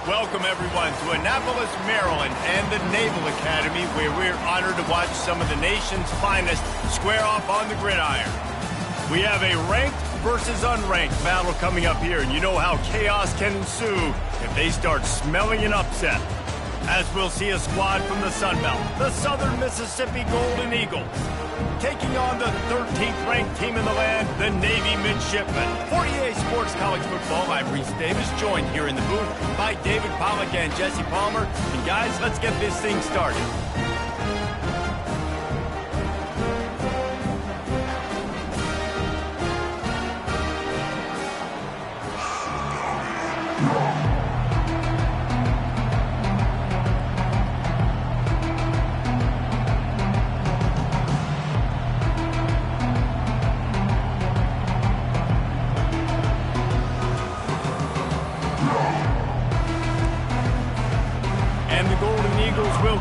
Welcome, everyone, to Annapolis, Maryland, and the Naval Academy, where we're honored to watch some of the nation's finest square off on the gridiron. We have a ranked versus unranked battle coming up here, and you know how chaos can ensue if they start smelling an upset. As we'll see a squad from the Sun Belt, the Southern Mississippi Golden Eagles, taking on the 13th ranked team in the land, the Navy Midshipmen. 48 Sports College Football, I'm Reese Davis, joined here in the booth by David Pollack and Jesse Palmer. And guys, let's get this thing started.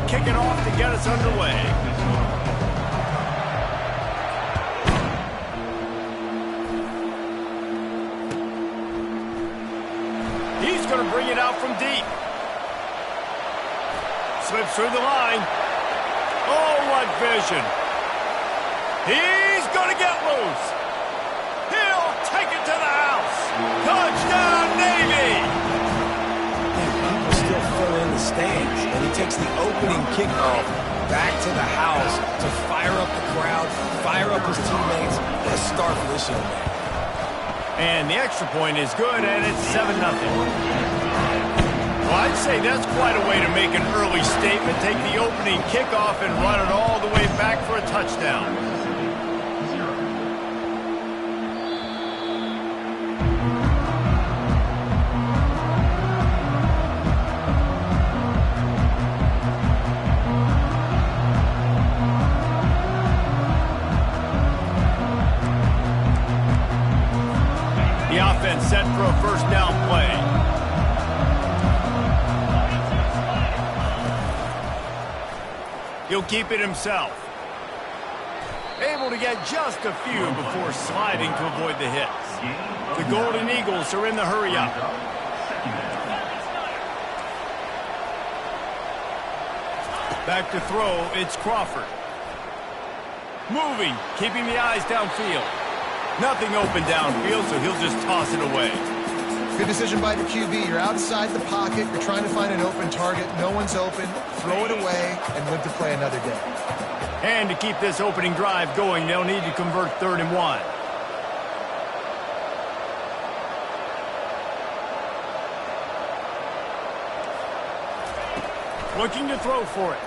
Kick it off to get us underway. He's going to bring it out from deep. Slips through the line. Oh, what vision. He's going to get loose. He'll take it to the house. Touchdown, Navy! In the stands, and he takes the opening kickoff back to the house to fire up the crowd, fire up his teammates. What a start for this young man. And the extra point is good, and it's 7-0. Well, I'd say that's quite a way to make an early statement. Take the opening kickoff and run it all the way back for a touchdown. Set for a first down play. He'll keep it himself. Able to get just a few before sliding to avoid the hits. The Golden Eagles are in the hurry up. Back to throw, it's Crawford. Moving, keeping the eyes downfield. Nothing open downfield, so he'll just toss it away. Good decision by the QB. You're outside the pocket. You're trying to find an open target. No one's open. Throw it away and live to play another day. And to keep this opening drive going, they'll need to convert 3rd and 1. Looking to throw for it.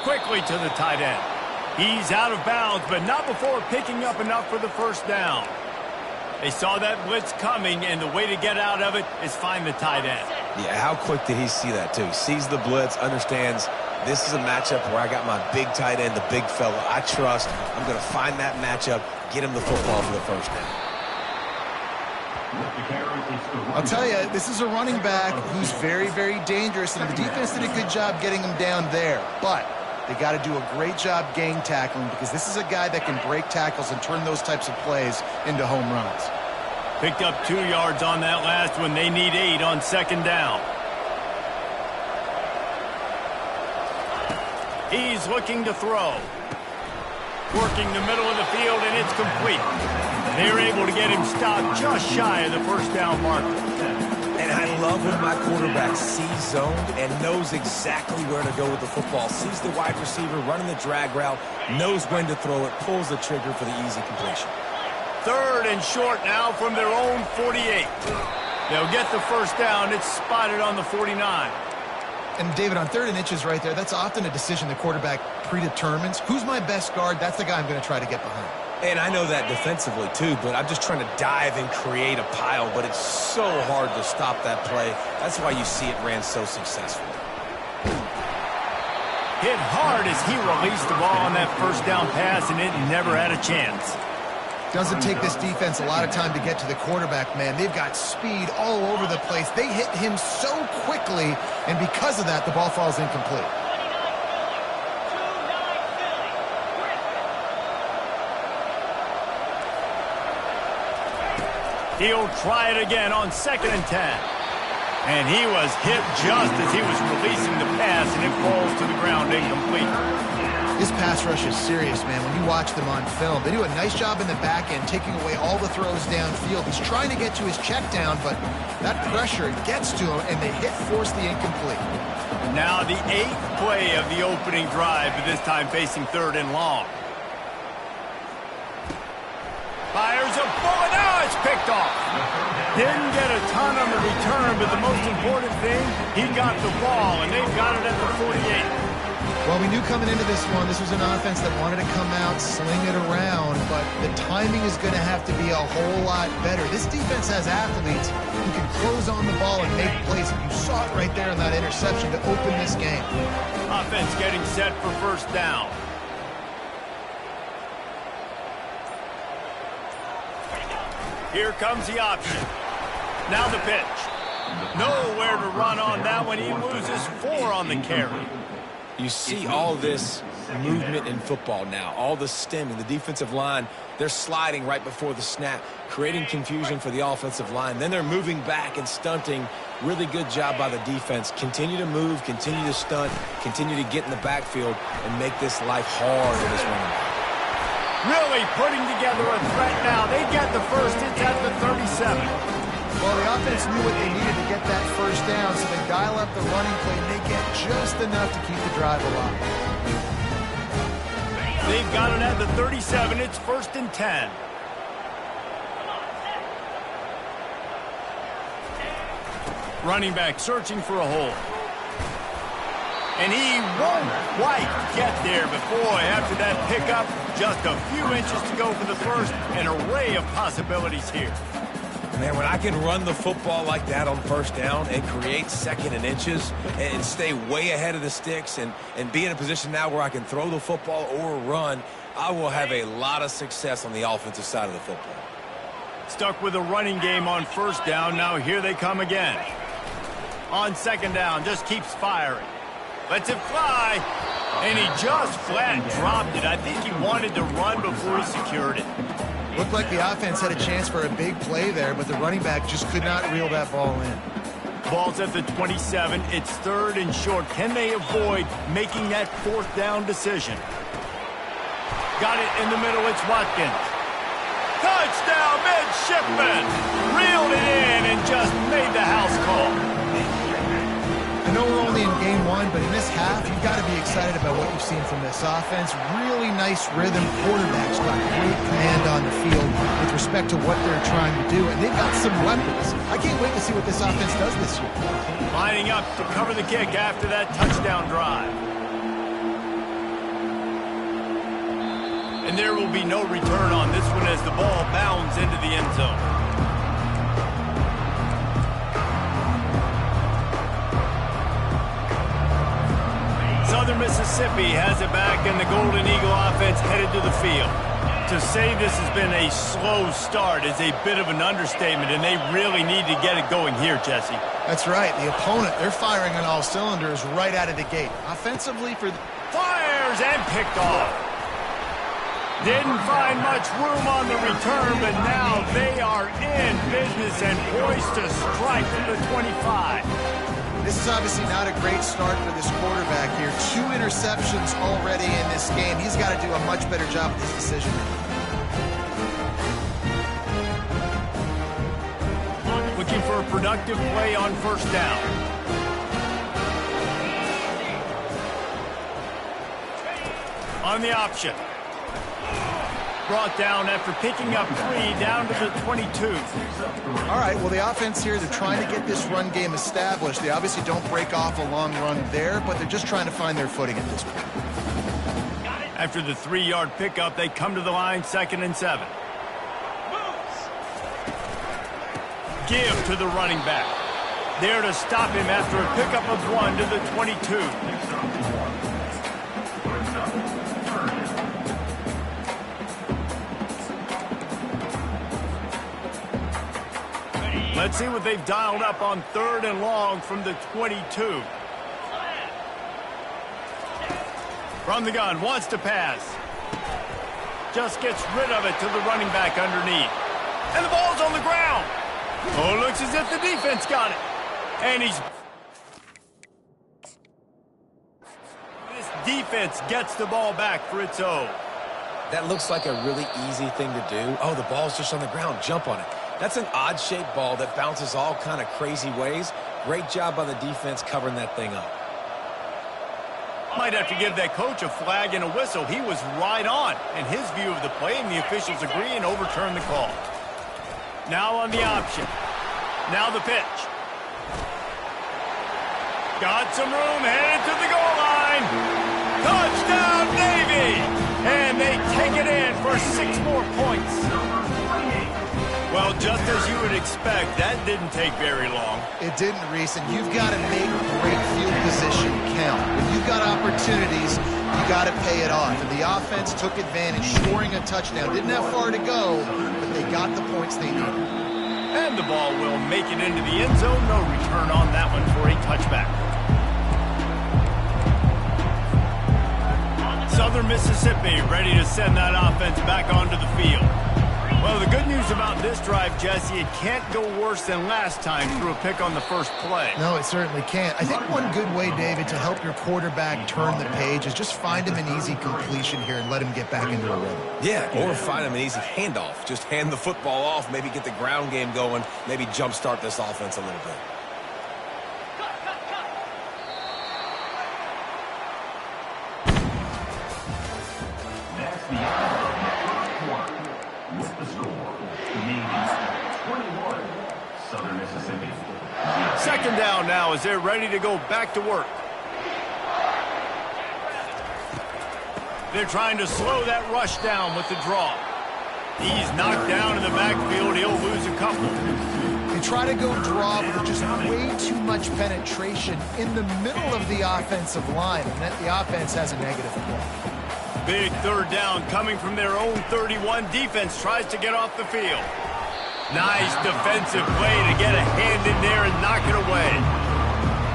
Quickly to the tight end. He's out of bounds, but not before picking up enough for the first down. They saw that blitz coming, and the way to get out of it is find the tight end. Yeah, how quick did he see that, too? Sees the blitz, understands this is a matchup where I got my big tight end, the big fella I trust. I'm going to find that matchup, get him the football for the first down. I'll tell you, this is a running back who's very, very dangerous, and the defense did a good job getting him down there. But they got to do a great job gang tackling, because this is a guy that can break tackles and turn those types of plays into home runs. Picked up 2 yards on that last one. They need 8 on 2nd down. He's looking to throw. Working the middle of the field, and it's complete. They're able to get him stopped just shy of the first down marker. And I love when my quarterback sees zoned and knows exactly where to go with the football. Sees the wide receiver running the drag route, knows when to throw it, pulls the trigger for the easy completion. 3rd and short now from their own 48. They'll get the first down. It's spotted on the 49. And, David, on 3rd and inches right there, that's often a decision the quarterback predetermines. Who's my best guard? That's the guy I'm going to try to get behind. And I know that defensively, too, but I'm just trying to dive and create a pile, but it's so hard to stop that play. That's why you see it ran so successfully. Hit hard as he released the ball on that first down pass, and it never had a chance. Doesn't take this defense a lot of time to get to the quarterback, man. They've got speed all over the place. They hit him so quickly, and because of that, the ball falls incomplete. He'll try it again on 2nd and 10. And he was hit just as he was releasing the pass, and it falls to the ground incomplete. This pass rush is serious, man. When you watch them on film, they do a nice job in the back end, taking away all the throws downfield. He's trying to get to his check down, but that pressure gets to him, and they force the incomplete. Now the 8th play of the opening drive, but this time facing 3rd and long. Fires a bullet. Oh, it's picked off. Didn't get a ton on the return, but the most important thing, he got the ball, and they've got it at the 48. Well, we knew coming into this one, this was an offense that wanted to come out, sling it around, but the timing is going to have to be a whole lot better. This defense has athletes who can close on the ball and make plays. You saw it right there in that interception to open this game. Offense getting set for 1st down. Here comes the option. Now the pitch. Nowhere to run on that one. He loses 4 on the carry. You see all this movement in football now, all the stemming, the defensive line, they're sliding right before the snap, creating confusion for the offensive line. Then they're moving back and stunting. Really good job by the defense. Continue to move, continue to stunt, continue to get in the backfield and make this life hard for this running back. Really putting together a threat now. They get the first. It's at the 37. Well, the offense knew what they needed to get that 1st down, so they dial up the running play, and they get just enough to keep the drive alive. They've got it at the 37. It's 1st and 10. Running back searching for a hole. And he won't quite get there, but boy, after that pickup, just a few inches to go for the first. An array of possibilities here. Man, when I can run the football like that on 1st down and create 2nd and inches and stay way ahead of the sticks and be in a position now where I can throw the football or run, I will have a lot of success on the offensive side of the football. Stuck with a running game on 1st down. Now here they come again. On 2nd down, just keeps firing. Lets it fly, and he just flat dropped it. I think he wanted to run before he secured it. Looked like the offense had a chance for a big play there, but the running back just could not reel that ball in. Ball's at the 27. It's 3rd and short. Can they avoid making that 4th down decision? Got it in the middle. It's Watkins. Touchdown, midshipman. Reeled it in and just made the house call. I know we're only in game 1, but in this half, you've got to be excited about what you've seen from this offense. Really nice rhythm. Quarterback's got great command on the field with respect to what they're trying to do, and they've got some weapons. I can't wait to see what this offense does this year. Lining up to cover the kick after that touchdown drive. And there will be no return on this one as the ball bounds into the end zone. Southern Mississippi has it back, and the Golden Eagle offense headed to the field. To say this has been a slow start is a bit of an understatement, and they really need to get it going here, Jesse. That's right. The opponent, they're firing on all cylinders right out of the gate. Offensively for... Fires and picked off. Didn't find much room on the return, but now they are in business and poised to strike to the 25. This is obviously not a great start for this quarterback here. 2 interceptions already in this game. He's got to do a much better job with this decision. Looking for a productive play on 1st down. On the option. Brought down after picking up 3 down to the 22. All right, well, the offense here, they're trying to get this run game established. They obviously don't break off a long run there, but they're just trying to find their footing at this point. After the 3-yard pickup, they come to the line, 2nd and 7. Give to the running back. There to stop him after a pickup of 1 to the 22. Let's see what they've dialed up on 3rd and long from the 22. From the gun, wants to pass. Just gets rid of it to the running back underneath. And the ball's on the ground. Oh, it looks as if the defense got it. And this defense gets the ball back for its own. That looks like a really easy thing to do. Oh, the ball's just on the ground. Jump on it. That's an odd-shaped ball that bounces all kind of crazy ways. Great job by the defense covering that thing up. Might have to give that coach a flag and a whistle. He was right on in his view of the play, and the officials agree and overturn the call. Now on the option. Now the pitch. Got some room, headed to the goal line. Touchdown, Navy! And they take it in for 6 more points. Well, just as you would expect, that didn't take very long. It didn't, Reese, and you've got to make great field position count. When you've got opportunities, you got to pay it off. And the offense took advantage, scoring a touchdown. Didn't have far to go, but they got the points they needed. And the ball will make it into the end zone. No return on that one for a touchback. Southern Mississippi ready to send that offense back onto the field. Well, the good news about this drive, Jesse, it can't go worse than last time through a pick on the first play. No, it certainly can't. I think one good way, David, to help your quarterback turn the page is just find him an easy completion here and let him get back into a rhythm. Yeah, or find him an easy handoff. Just hand the football off, maybe get the ground game going, maybe jumpstart this offense a little bit. Second down now as they're ready to go back to work. They're trying to slow that rush down with the draw. He's knocked down in the backfield. He'll lose a couple. They try to go draw, but there's just way too much penetration in the middle of the offensive line, and that the offense has a negative play. Big third down coming from their own 31. Defense tries to get off the field. Nice defensive play to get a hand in there and knock it away.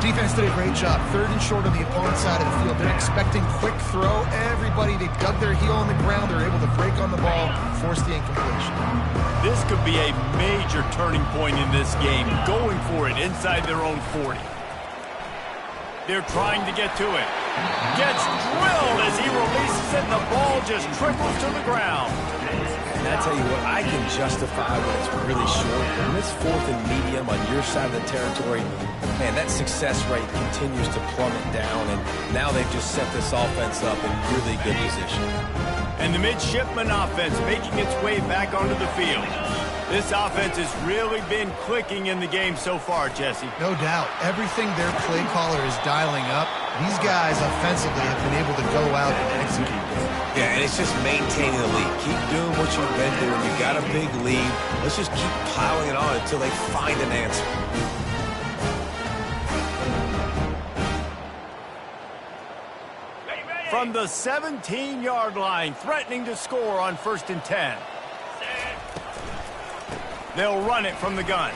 Defense did a great job. Third and short on the opponent's side of the field. They're expecting quick throw. Everybody, they dug their heel on the ground. They're able to break on the ball, force the incompletion. This could be a major turning point in this game, going for it inside their own 40. They're trying to get to it. Gets drilled as he releases it, and the ball just trickles to the ground. And I tell you what, I can justify when it's really short. When it's fourth and medium on your side of the territory, man, that success rate continues to plummet down, and now they've just set this offense up in really good position. And the midshipman offense making its way back onto the field. This offense has really been clicking in the game so far, Jesse. No doubt. Everything their play caller is dialing up, these guys offensively have been able to go out and execute. Yeah, and it's just maintaining the lead. Keep doing what you've been doing. You got a big lead. Let's just keep piling it on until they find an answer. From the 17-yard line, threatening to score on 1st and 10. They'll run it from the gun.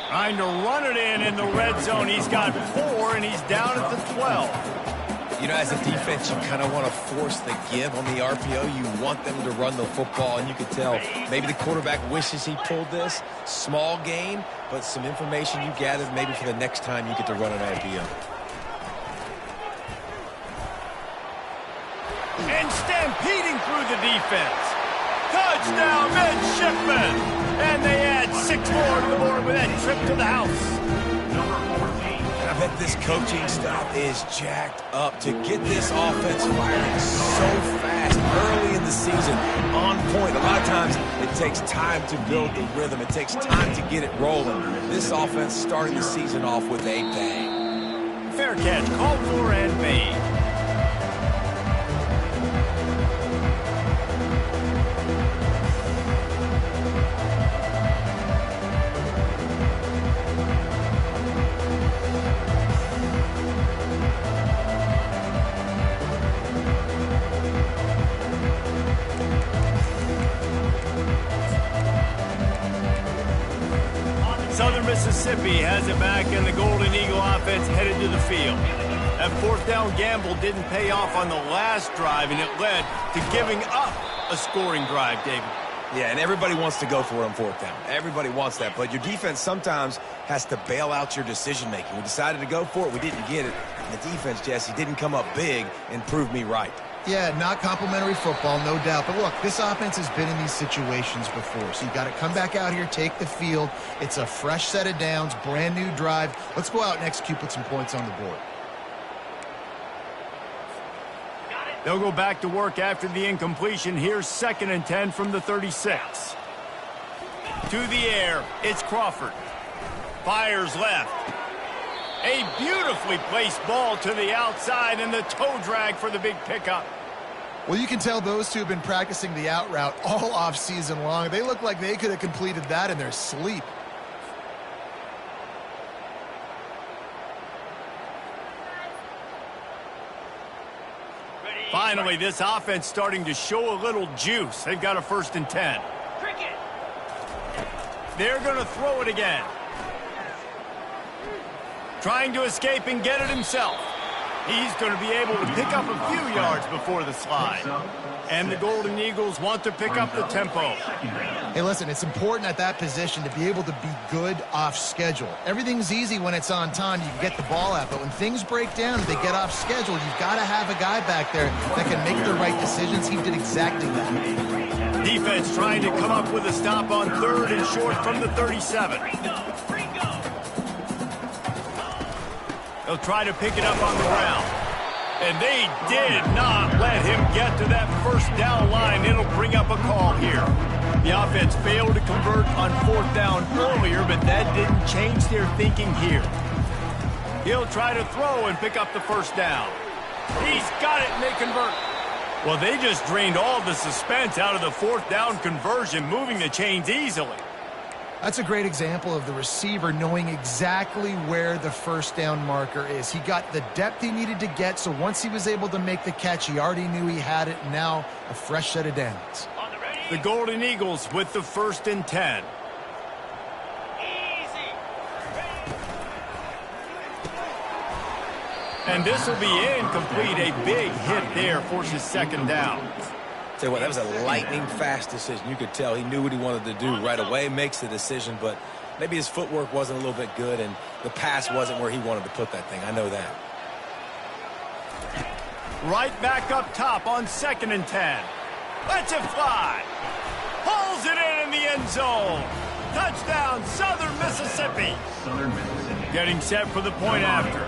Trying to run it in the red zone. He's got 4, and he's down at the 12. You know, as a defense, you kind of want to force the give on the RPO. You want them to run the football, and you can tell maybe the quarterback wishes he pulled this. Small gain, but some information you gathered maybe for the next time you get to run an RPO. And stampeding through the defense. Touchdown, midshipman! And they add 6 more to the board with that trip to the house. I bet this coaching staff is jacked up to get this offense firing so fast early in the season, on point. A lot of times it takes time to build the rhythm. It takes time to get it rolling. This offense starting the season off with a bang. Fair catch, called for and made. Southern Mississippi has it back, and the Golden Eagle offense headed to the field. That 4th down gamble didn't pay off on the last drive, and it led to giving up a scoring drive, David. Yeah, and everybody wants to go for it on fourth down. Everybody wants that, but your defense sometimes has to bail out your decision-making. We decided to go for it. We didn't get it. And the defense, Jesse, didn't come up big and prove me right. Yeah, not complimentary football, no doubt. But look, this offense has been in these situations before. So you got to come back out here, take the field. It's a fresh set of downs, brand new drive. Let's go out and execute, put some points on the board. They'll go back to work after the incompletion. Here's 2nd and 10 from the 36. To the air, it's Crawford. Fires left. A beautifully placed ball to the outside, and the toe drag for the big pickup. Well, you can tell those two have been practicing the out route all off season long. They look like they could have completed that in their sleep. Finally, this offense starting to show a little juice. They've got a 1st and 10. They're going to throw it again. Trying to escape and get it himself. He's going to be able to pick up a few yards before the slide. And the Golden Eagles want to pick up the tempo. Hey, listen, it's important at that position to be able to be good off schedule. Everything's easy when it's on time. You can get the ball out. But when things break down and they get off schedule, you've got to have a guy back there that can make the right decisions. He did exactly that. Defense trying to come up with a stop on 3rd and short from the 37. They'll try to pick it up on the ground. And they did not let him get to that 1st down line. It'll bring up a call here. The offense failed to convert on 4th down earlier, but that didn't change their thinking here. He'll try to throw and pick up the 1st down. He's got it, and they convert. Well, they just drained all the suspense out of the 4th down conversion, moving the chains easily. That's a great example of the receiver knowing exactly where the 1st down marker is. He got the depth he needed to get, so once he was able to make the catch, he already knew he had it. Now a fresh set of downs. The Golden Eagles with the 1st and 10. And this will be incomplete. A big hit there forces 2nd down. Tell you what, that was a lightning-fast decision. You could tell he knew what he wanted to do right away, makes the decision, but maybe his footwork wasn't a little bit good, and the pass wasn't where he wanted to put that thing. I know that. Right back up top on 2nd and 10. Lets it fly. Pulls it in the end zone. Touchdown, Southern Mississippi. Getting set for the point after.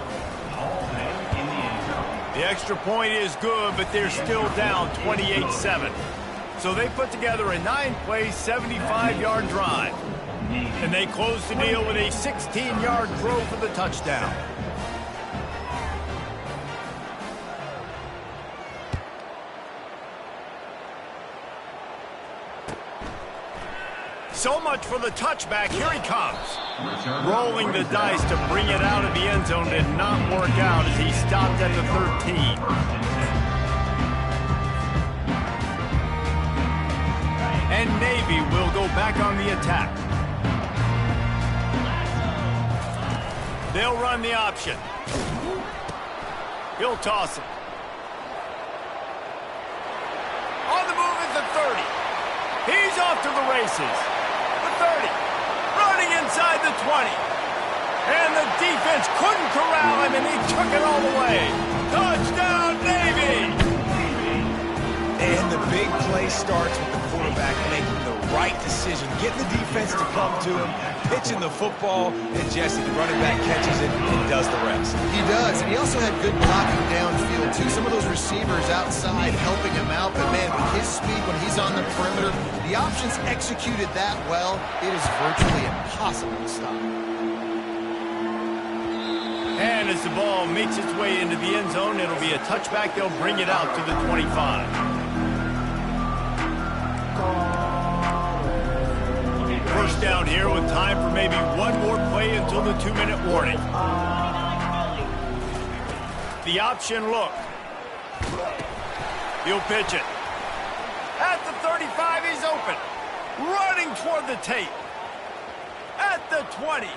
The extra point is good, but they're still down 28-7. So they put together a 9-play, 75-yard drive. And they close the deal with a 16-yard throw for the touchdown. So much for the touchback. Here he comes. Rolling the dice to bring it out of the end zone did not work out as he stopped at the 13. And Navy will go back on the attack. They'll run the option. He'll toss it. On the move at the 30. He's off to the races. The 30. Running inside the 20. And the defense couldn't corral him, and he took it all the way. Touchdown, Navy! And the big play starts with the quarterback making the right decision, getting the defense to come to him, pitching the football, and Jesse, the running back, catches it and does the rest. He does, and he also had good blocking downfield, too. Some of those receivers outside helping him out, but, man, with his speed when he's on the perimeter, the options executed that well, it is virtually impossible to stop. And as the ball makes its way into the end zone, it'll be a touchback. They'll bring it out to the 25. First down here with time for maybe one more play until the 2-minute warning. The option look. He'll pitch it. At the 35, he's open. Running toward the tape. At the 20.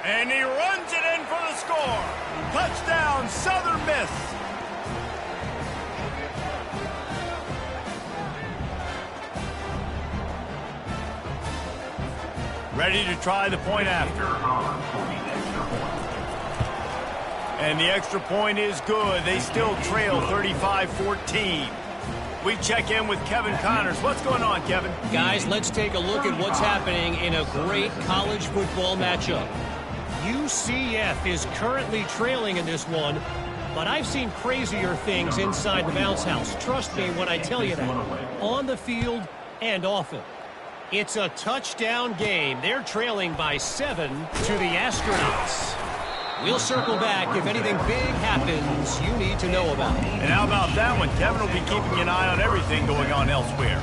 And he runs it in for the score. Touchdown, Southern Miss. Ready to try the point after. And the extra point is good. They still trail 35-14. We check in with Kevin Connors. What's going on, Kevin? Guys, let's take a look at what's happening in a great college football matchup. UCF is currently trailing in this one, but I've seen crazier things inside the bounce house. Trust me when I tell you that. On the field and off it. It's a touchdown game. They're trailing by 7 to the Astronauts. We'll circle back if anything big happens you need to know about. And how about that one? Kevin will be keeping an eye on everything going on elsewhere.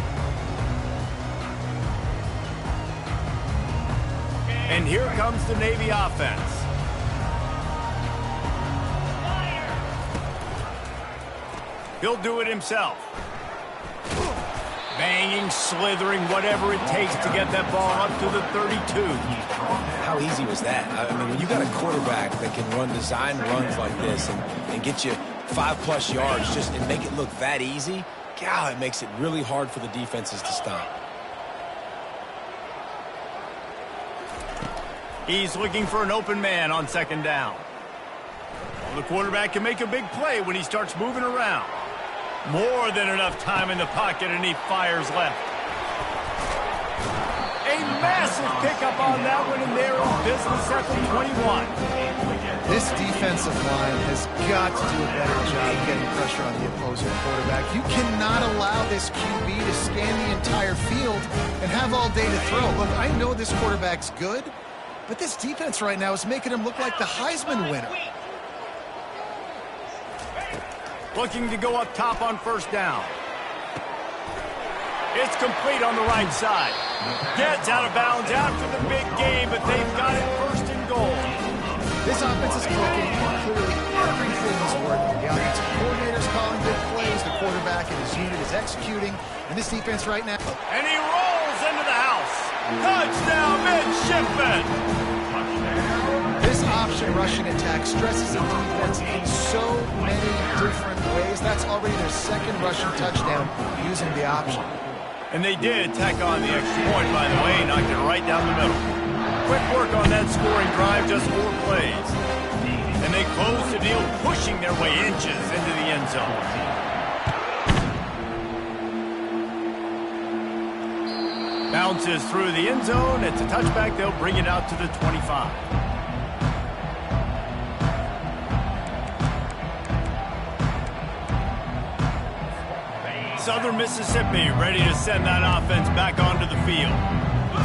And here comes the Navy offense. He'll do it himself. Banging, slithering, whatever it takes to get that ball up to the 32. How easy was that? I mean, when you got a quarterback that can run design runs like this and get you 5+ yards just and make it look that easy, God, it makes it really hard for the defenses to stop. He's looking for an open man on second down. Well, the quarterback can make a big play when he starts moving around. More than enough time in the pocket, and he fires left. A massive pickup on that one, and they're in business at the 21. This defensive line has got to do a better job getting pressure on the opposing quarterback. You cannot allow this QB to scan the entire field and have all day to throw. Look, I know this quarterback's good, but this defense right now is making him look like the Heisman winner. Looking to go up top on first down. It's complete on the right side. Gets out of bounds after the big game, but they've got it first and goal. This offense is clicking, and clearly everything is working. The offensive coordinator's calling good plays, the quarterback and his unit is executing, and this defense right now. And he rolls into the house. Touchdown, midshipman. This option rushing attack stresses the defense in so many different ways. That's already their second rushing touchdown using the option. And they did tack on the extra point, by the way, knocked it right down the middle. Quick work on that scoring drive, just 4 plays. And they close the deal, pushing their way inches into the end zone. Bounces through the end zone. It's a touchback. They'll bring it out to the 25. Southern Mississippi ready to send that offense back onto the field.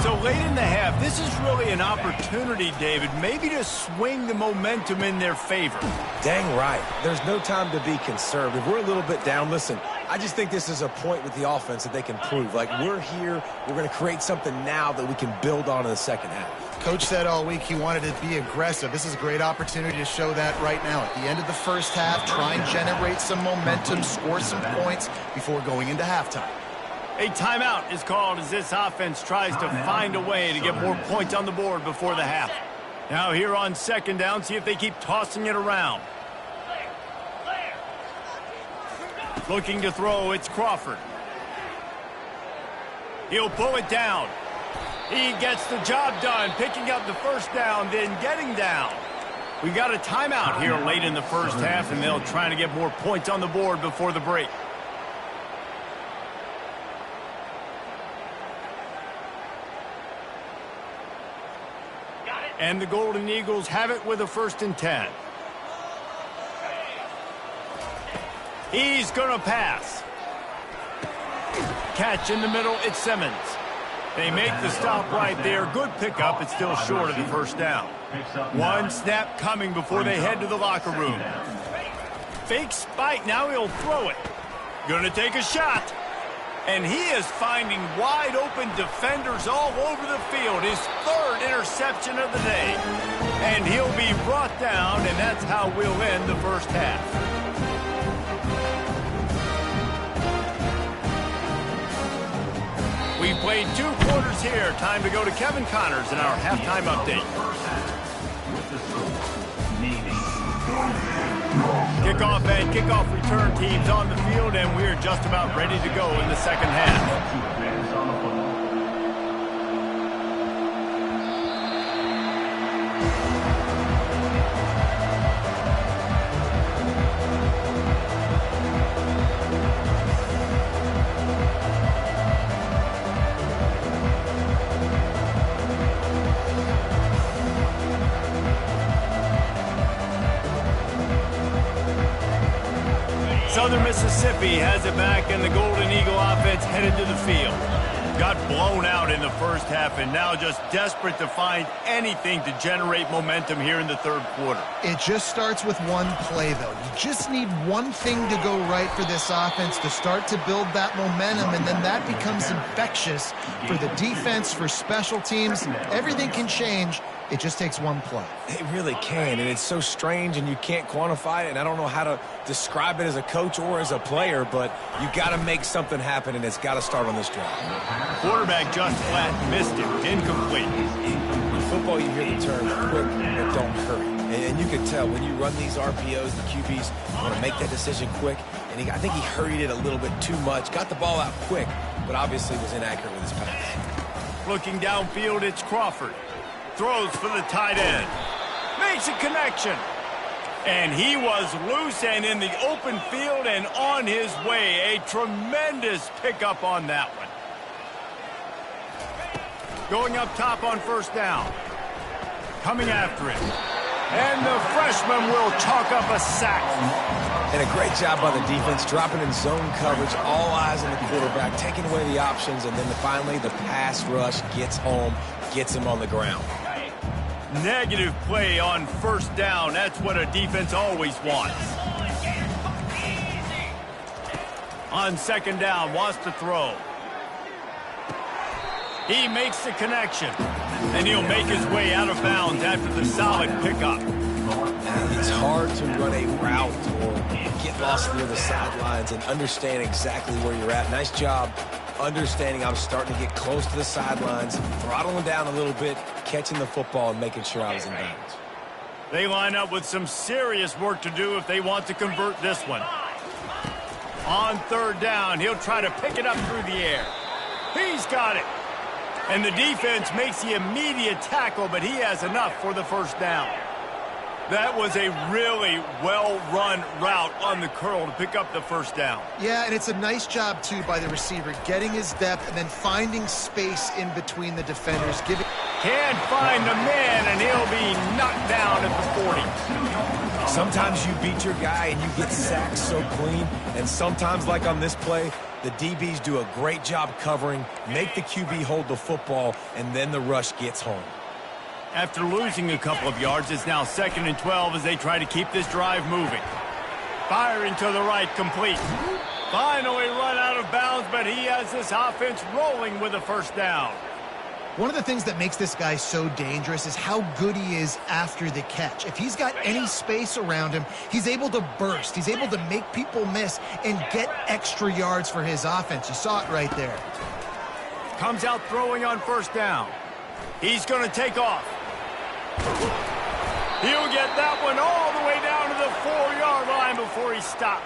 So late in the half, this is really an opportunity, David, maybe to swing the momentum in their favor. Dang right. There's no time to be conservative. We're a little bit down. Listen, I just think this is a point with the offense that they can prove. Like, we're here, we're going to create something now that we can build on in the second half. Coach said all week he wanted to be aggressive. This is a great opportunity to show that right now. At the end of the first half, try and generate some momentum, score some points before going into halftime. A timeout is called as this offense tries to find a way to get more points on the board before the half. Now here on second down, see if they keep tossing it around. Looking to throw, it's Crawford. He'll pull it down. He gets the job done, picking up the first down, then getting down. We got a timeout here late in the first half, and they'll try to get more points on the board before the break. And the Golden Eagles have it with a 1st and 10. He's going to pass. Catch in the middle, it's Simmons. They make the stop right there. Good pickup. It's still short of the first down. One snap coming before they head to the locker room. Fake spike. Now he'll throw it. Gonna take a shot. And he is finding wide open defenders all over the field. His 3rd interception of the day. And he'll be brought down, and that's how we'll end the first half. We've played 2 quarters here. Time to go to Kevin Connors in our halftime update. Kickoff and kickoff return teams on the field, and we're just about ready to go in the second half. Mississippi has it back, and the Golden Eagle offense headed to the field. Got blown out in the first half, and now just desperate to find anything to generate momentum here in the third quarter. It just starts with one play, though. You just need one thing to go right for this offense to start to build that momentum, and then that becomes infectious for the defense, for special teams. Everything can change. It just takes one play. It really can, and it's so strange, and you can't quantify it, and I don't know how to describe it as a coach or as a player, but you got to make something happen, and it's got to start on this drive. Quarterback just flat missed it. Incomplete. In football, you hear the term quick, but don't hurry. And you can tell when you run these RPOs, the QBs want to make that decision quick, and I think he hurried it a little bit too much, got the ball out quick, but obviously was inaccurate with his pass. Looking downfield, it's Crawford. Throws for the tight end. Makes a connection. And he was loose and in the open field and on his way. A tremendous pickup on that one. Going up top on first down. Coming after it. And the freshman will chalk up a sack. And a great job by the defense, dropping in zone coverage, all eyes on the quarterback, taking away the options, and then finally the pass rush gets home, gets him on the ground. Negative play on first down. That's what a defense always wants. On second down, wants to throw. He makes the connection. And he'll make his way out of bounds after the solid pickup. It's hard to run a route or get lost near the sidelines and understand exactly where you're at. Nice job understanding I'm starting to get close to the sidelines, throttling down a little bit, catching the football and making sure I was in bounds. They line up with some serious work to do if they want to convert this one. On third down, he'll try to pick it up through the air. He's got it. And the defense makes the immediate tackle, but he has enough for the first down. That was a really well-run route on the curl to pick up the first down. Yeah, and it's a nice job, too, by the receiver, getting his depth and then finding space in between the defenders. Can't find the man, and he'll be knocked down at the 40. Sometimes you beat your guy and you get sacked so clean, and sometimes, like on this play, the DBs do a great job covering, make the QB hold the football, and then the rush gets home. After losing a couple of yards, it's now 2nd and 12 as they try to keep this drive moving. Firing to the right, complete. Finally run out of bounds, but he has this offense rolling with a first down. One of the things that makes this guy so dangerous is how good he is after the catch. If he's got any space around him, he's able to burst. He's able to make people miss and get extra yards for his offense. You saw it right there. Comes out throwing on first down. He's going to take off. He'll get that one all the way down to the 4-yard line before he stopped.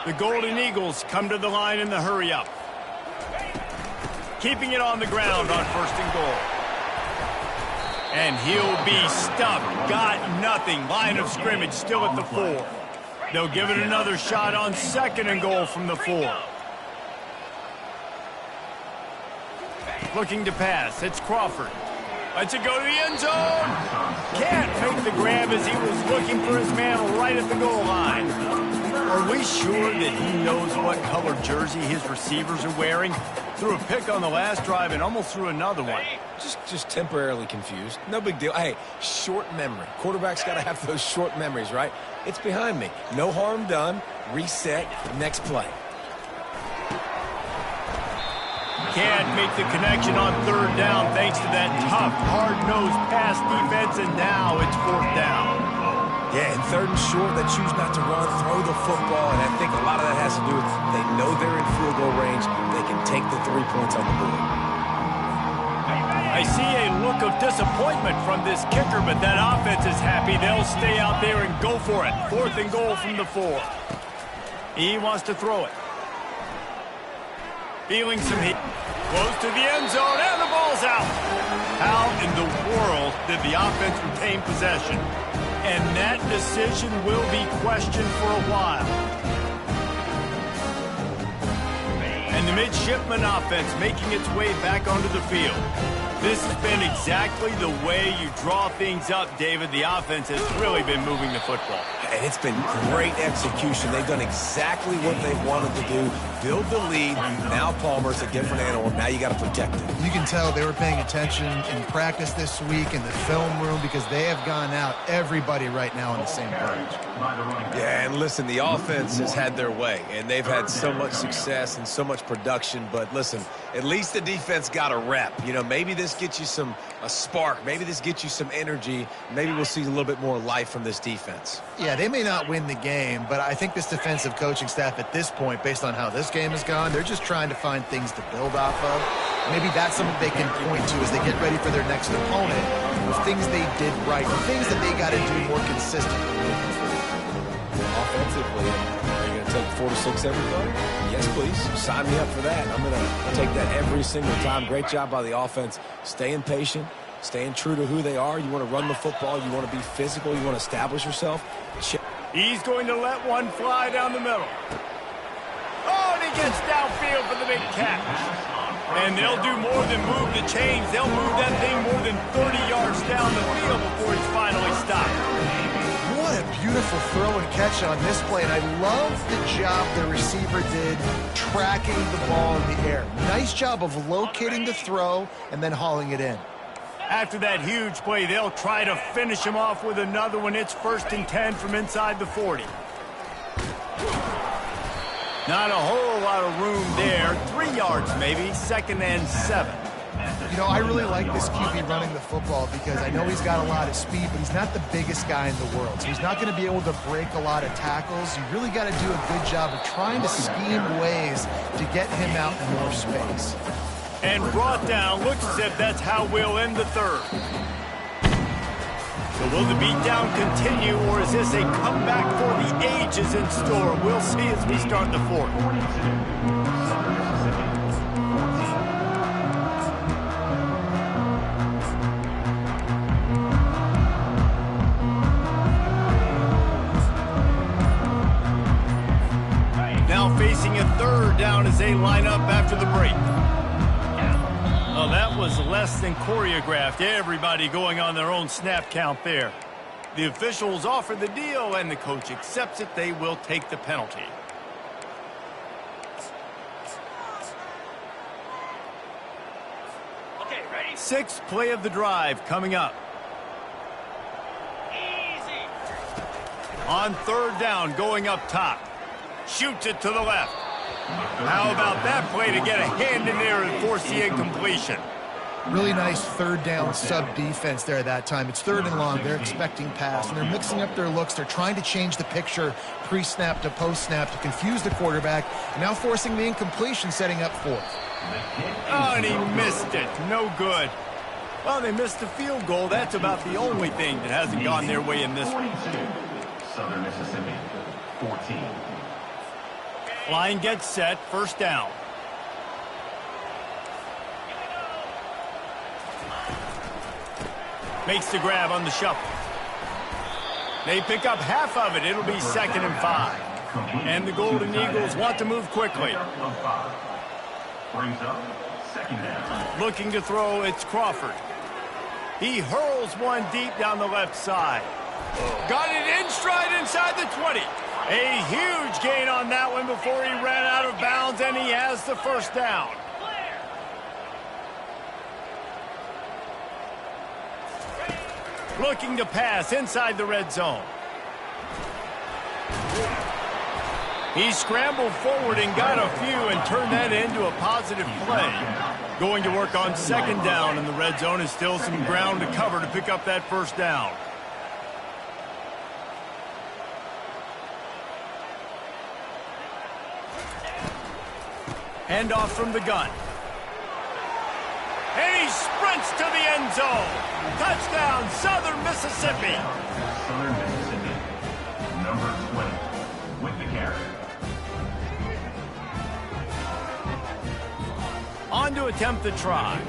The Golden Eagles come to the line in the hurry-up. Keeping it on the ground on first and goal. And he'll be stuffed. Got nothing. Line of scrimmage still at the 4. They'll give it another shot on 2nd and goal from the 4. Looking to pass. It's Crawford. Lets it go to the end zone. Can't make the grab as he was looking for his man right at the goal line. Are we sure that he knows what color jersey his receivers are wearing? Threw a pick on the last drive and almost threw another one. Just temporarily confused. No big deal. Hey, short memory. Quarterback's got to have those short memories, right? It's behind me. No harm done. Reset. Next play. Can't make the connection on third down thanks to that tough, hard-nosed pass defense, and now it's 4th down. Yeah, and 3rd and short, they choose not to run, throw the football, and I think a lot of that has to do with they know they're in field goal range. They can take the 3 points on the board. I see a look of disappointment from this kicker, but that offense is happy. They'll stay out there and go for it. 4th and goal from the 4. He wants to throw it. Feeling some heat. Close to the end zone, and the ball's out. How in the world did the offense retain possession? And that decision will be questioned for a while. And the midshipman offense making its way back onto the field. This has been exactly the way you draw things up, David. The offense has really been moving the football. And it's been great execution. They've done exactly what they wanted to do. Build the lead. Now Palmer's a different animal. Now you got to protect it. You can tell they were paying attention in practice this week in the film room because they have gone out, everybody right now on the same page. Yeah, and listen, the offense has had their way, and they've had so much success and so much production. But listen, at least the defense got a rep. You know, maybe this gets you a spark. Maybe this gets you some energy. Maybe we'll see a little bit more life from this defense. Yeah, they may not win the game, but I think this defensive coaching staff at this point, based on how this game has gone, they're just trying to find things to build off of. Maybe that's something they can point to as they get ready for their next opponent, of things they did right, things that they got to do more consistently. Offensively, are you going to take 4 to 6 everybody? Yes, please. Sign me up for that. I'm going to take that every single time. Great job by the offense. Staying patient, staying true to who they are. You want to run the football. You want to be physical. You want to establish yourself. He's going to let one fly down the middle. Oh, and he gets downfield for the big catch. And they'll do more than move the chains. They'll move that thing more than 30 yards down the field before he's finally stopped. What a beautiful throw and catch on this play, and I love the job the receiver did tracking the ball in the air. Nice job of locating the throw and then hauling it in. After that huge play, they'll try to finish him off with another one. It's 1st and 10 from inside the 40. Not a whole lot of room there. 3 yards maybe, 2nd and 7. You know, I really like this QB running the football because I know he's got a lot of speed, but he's not the biggest guy in the world. So he's not going to be able to break a lot of tackles. You really got to do a good job of trying to scheme ways to get him out in more space. And brought down, looks as if that's how we'll end the 3rd. So will the beatdown continue, or is this a comeback for the ages in store? We'll see as we start the 4th. Facing a 3rd down as they line up after the break. Oh, that was less than choreographed. Everybody going on their own snap count there. The officials offer the deal, and the coach accepts it. They will take the penalty. Okay, ready? 6th play of the drive coming up. Easy. On 3rd down, going up top. Shoots it to the left. How about that play to get a hand in there and force the incompletion? Really nice 3rd down sub-defense there at that time. It's 3rd and long. They're expecting pass, and they're mixing up their looks. They're trying to change the picture pre-snap to post-snap to confuse the quarterback, and now forcing the incompletion, setting up 4th. Oh, and he missed it. No good. Well, they missed the field goal. That's about the only thing that hasn't gone their way in this one. Southern Mississippi, 14. Line gets set, 1st down. Makes the grab on the shuffle. They pick up half of it. It'll be 2nd and 5. And the Golden Eagles want to move quickly. Looking to throw, it's Crawford. He hurls one deep down the left side. Got it in stride inside the 20. A huge gain on that one before he ran out of bounds, and he has the 1st down. Looking to pass inside the red zone. He scrambled forward and got a few and turned that into a positive play. Going to work on 2nd down in the red zone is still some ground to cover to pick up that 1st down. Handoff from the gun. And he sprints to the end zone. Touchdown, Southern Mississippi. Southern Mississippi, number 20, with the carry. On to attempt the try.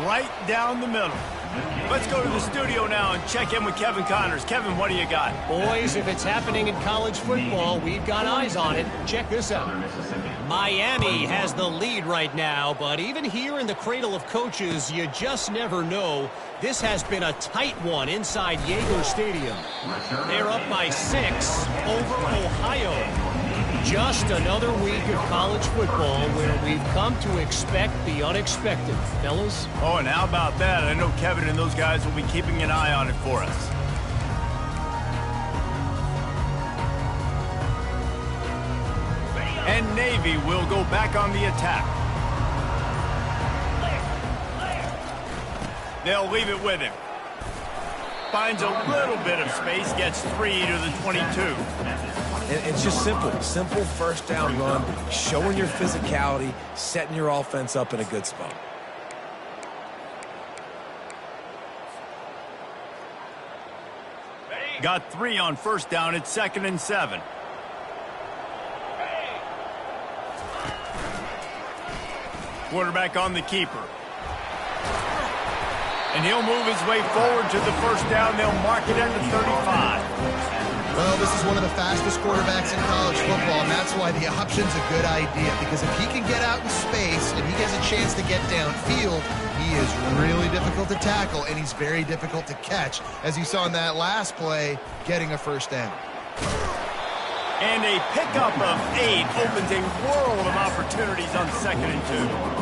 Right down the middle. Let's go to the studio now and check in with Kevin Connors. Kevin, what do you got? Boys, if it's happening in college football, we've got eyes on it. Check this out. Southern Mississippi, Miami has the lead right now, but even here in the cradle of coaches, you just never know. This has been a tight one inside Yager Stadium. They're up by 6 over Ohio. Just another week of college football where we've come to expect the unexpected, fellas. Oh, and how about that? I know Kevin and those guys will be keeping an eye on it for us. And Navy will go back on the attack. They'll leave it with him. Finds a little bit of space, gets 3 to the 22. And it's just simple. Simple first down run, showing your physicality, setting your offense up in a good spot. Got 3 on first down. It's 2nd and 7. Quarterback on the keeper. And he'll move his way forward to the first down. They'll mark it at the 35. Well, this is one of the fastest quarterbacks in college football, and that's why the option's a good idea, because if he can get out in space and he gets a chance to get downfield, he is really difficult to tackle, and he's very difficult to catch, as you saw in that last play, getting a first down. And a pickup of 8 opens a world of opportunities on 2nd and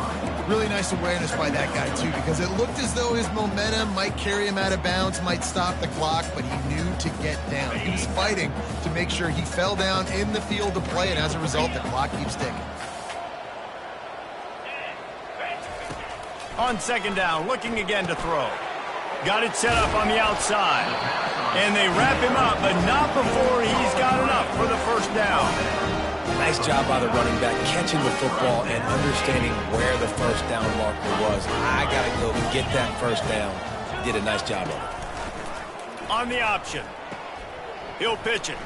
2. Really nice awareness by that guy, too, because it looked as though his momentum might carry him out of bounds, might stop the clock, but he knew to get down. He was fighting to make sure he fell down in the field to play, and as a result, the clock keeps ticking. On 2nd down, looking again to throw. Got it set up on the outside. And they wrap him up, but not before he's got enough for the first down. Nice job by the running back, catching the football and understanding where the first down marker was. I got to go get that first down. Did a nice job of it. On the option. He'll pitch it.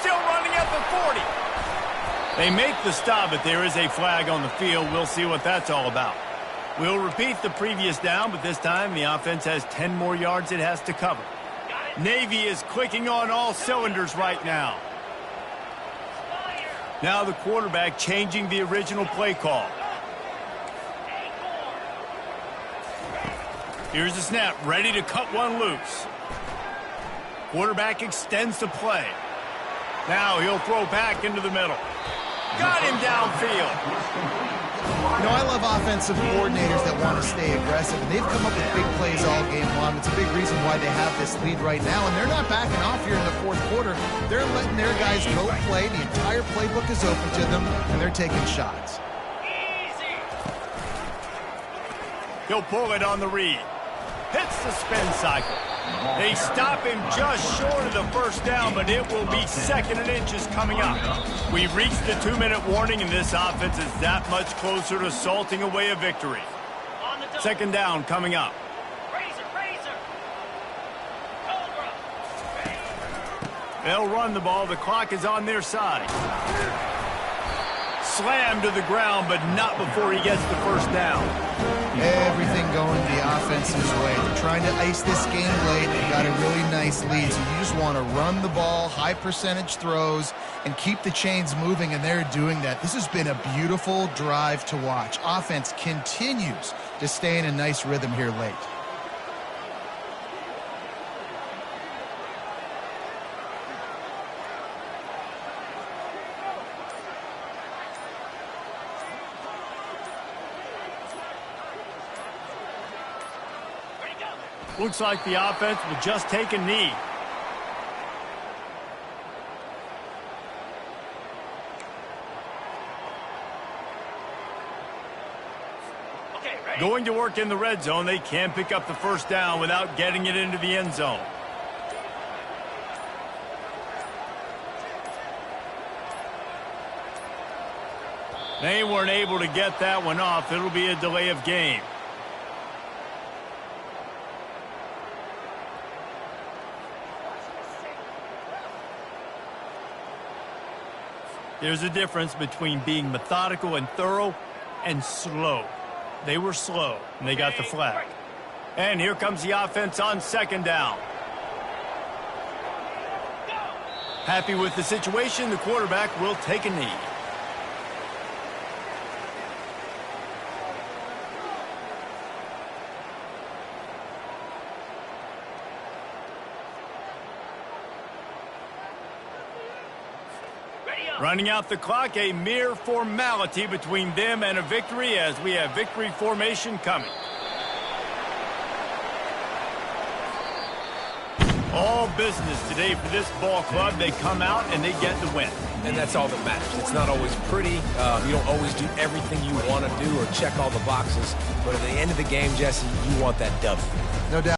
Still running at the 40. They make the stop, but there is a flag on the field. We'll see what that's all about. We'll repeat the previous down, but this time the offense has 10 more yards it has to cover. Navy is clicking on all cylinders right now. Now the quarterback changing the original play call. Here's the snap, ready to cut one loose. Quarterback extends the play. Now he'll throw back into the middle. Got him downfield. You know, I love offensive coordinators that want to stay aggressive, and they've come up with big plays all game long. It's a big reason why they have this lead right now, and they're not backing off here in the fourth quarter. They're letting their guys go play. The entire playbook is open to them, and they're taking shots. He'll pull it on the read. Hits the spin cycle. They stop him just short of the first down, but it will be 2nd and inches coming up. We've reached the 2-minute warning, and this offense is that much closer to salting away a victory. 2nd down coming up. They'll run the ball. The clock is on their side. Slammed to the ground, but not before he gets the first down. Everything going the offense's way. They're trying to ice this game late. They've got a really nice lead, so you just want to run the ball, high percentage throws, and keep the chains moving, and they're doing that. This has been a beautiful drive to watch. Offense continues to stay in a nice rhythm here late. Looks like the offense will just take a knee. Going to work in the red zone. They can pick up the first down without getting it into the end zone. They weren't able to get that one off. It'll be a delay of game. There's a difference between being methodical and thorough and slow. They were slow, and they got the flag. And here comes the offense on 2nd down. Happy with the situation, the quarterback will take a knee. Running out the clock, a mere formality between them and a victory as we have victory formation coming. All business today for this ball club. They come out and they get the win. And that's all that matters. It's not always pretty. You don't always do everything you want to do or check all the boxes. But at the end of the game, Jesse, you want that W. No doubt.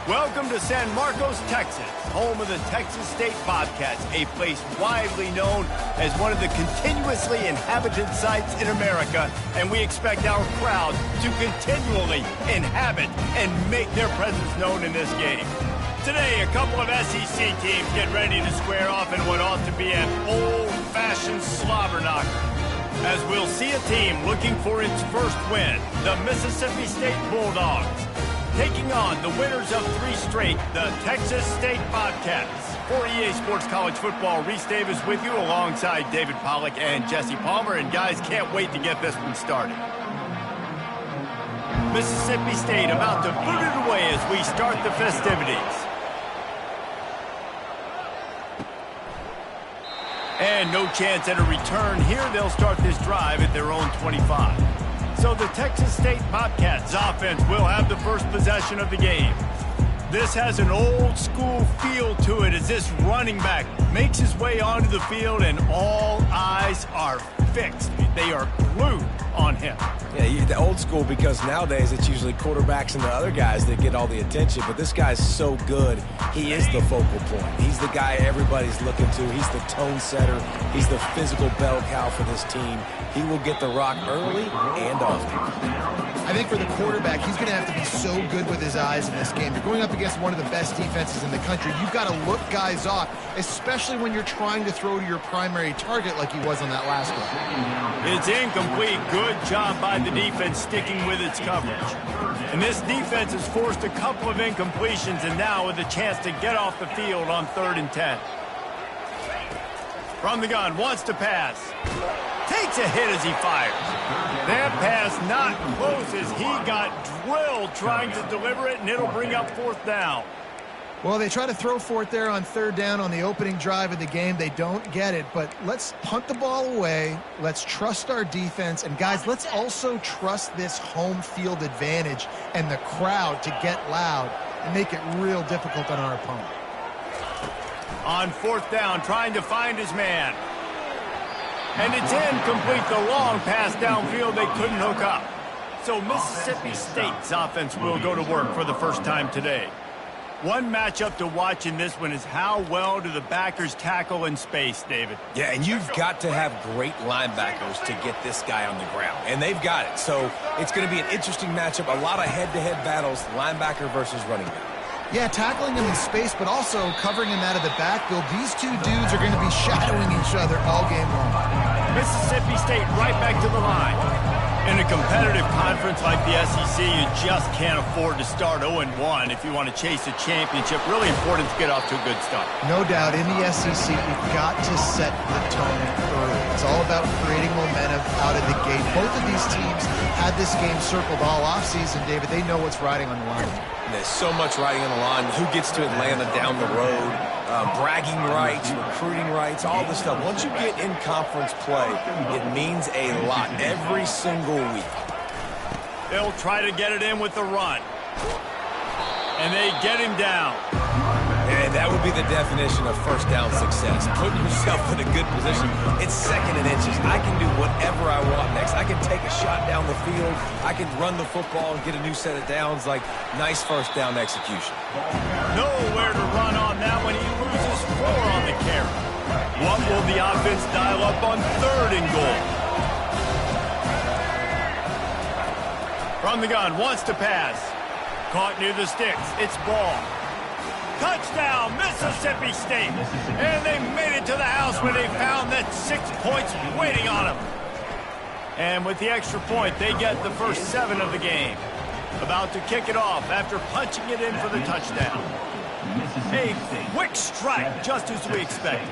Welcome to San Marcos, Texas, home of the Texas State Bobcats, a place widely known as one of the continuously inhabited sites in America, and we expect our crowd to continually inhabit and make their presence known in this game. Today, a couple of SEC teams get ready to square off in what ought to be an old-fashioned slobber knocker, as we'll see a team looking for its first win, the Mississippi State Bulldogs, taking on the winners of 3 straight, the Texas State Bobcats. For EA Sports College Football, Reese Davis with you alongside David Pollack and Jesse Palmer, and guys, can't wait to get this one started. Mississippi State about to boot it away as we start the festivities. And no chance at a return here. They'll start this drive at their own 25. So the Texas State Bobcats offense will have the first possession of the game. This has an old school feel to it as this running back makes his way onto the field and all eyes are fixed. They are glued on him. Yeah, the old school, because nowadays it's usually quarterbacks and the other guys that get all the attention, but this guy's so good, he is the focal point. He's the guy everybody's looking to. He's the tone setter. He's the physical bell cow for this team. He will get the rock early and often. I think for the quarterback, he's going to have to be so good with his eyes in this game. You're going up against one of the best defenses in the country. You've got to look guys off, especially when you're trying to throw to your primary target like he was on that last one. It's incomplete. Good job by the defense sticking with its coverage. And this defense has forced a couple of incompletions, and now with a chance to get off the field on 3rd and 10. From the gun, wants to pass. Takes a hit as he fires. That pass not close as he got drilled trying to deliver it, and it'll bring up 4th down. Well, they try to throw for it there on 3rd down on the opening drive of the game. They don't get it, but let's punt the ball away. Let's trust our defense. And, guys, let's also trust this home field advantage and the crowd to get loud and make it real difficult on our opponent. On 4th down, trying to find his man. And it's incomplete. The long pass downfield, they couldn't hook up. So Mississippi State's offense will go to work for the first time today. One matchup to watch in this one is how well do the backers tackle in space, David. Yeah, and you've got to have great linebackers to get this guy on the ground. And they've got it. So it's going to be an interesting matchup. A lot of head-to-head battles, linebacker versus running back. Yeah, tackling him in space, but also covering him out of the backfield. These two dudes are going to be shadowing each other all game long. Mississippi State right back to the line. In a competitive conference like the SEC, you just can't afford to start 0-1 if you want to chase a championship. Really important to get off to a good start. No doubt, in the SEC, you've got to set the tone early. It's all about creating momentum out of the gate. Both of these teams had this game circled all offseason, David. They know what's riding on the line. There's so much riding on the line. Who gets to Atlanta down the road? Bragging rights, recruiting rights, all this stuff. Once you get in conference play, it means a lot every single week. They'll try to get it in with the run. And they get him down. And that would be the definition of first down success. Putting yourself in a good position. It's 2nd and inches. I can do whatever I want next. I can take a shot down the field. I can run the football and get a new set of downs. Like, nice first down execution. Nowhere to run on that one. He loses 4 on the carry. What will the offense dial up on 3rd and goal? From the gun, wants to pass. Caught near the sticks. It's ball. Touchdown, Mississippi State. And they made it to the house where they found that 6 points waiting on them. And with the extra point, they get the first 7 of the game. About to kick it off after punching it in for the touchdown. A quick strike, just as we expected.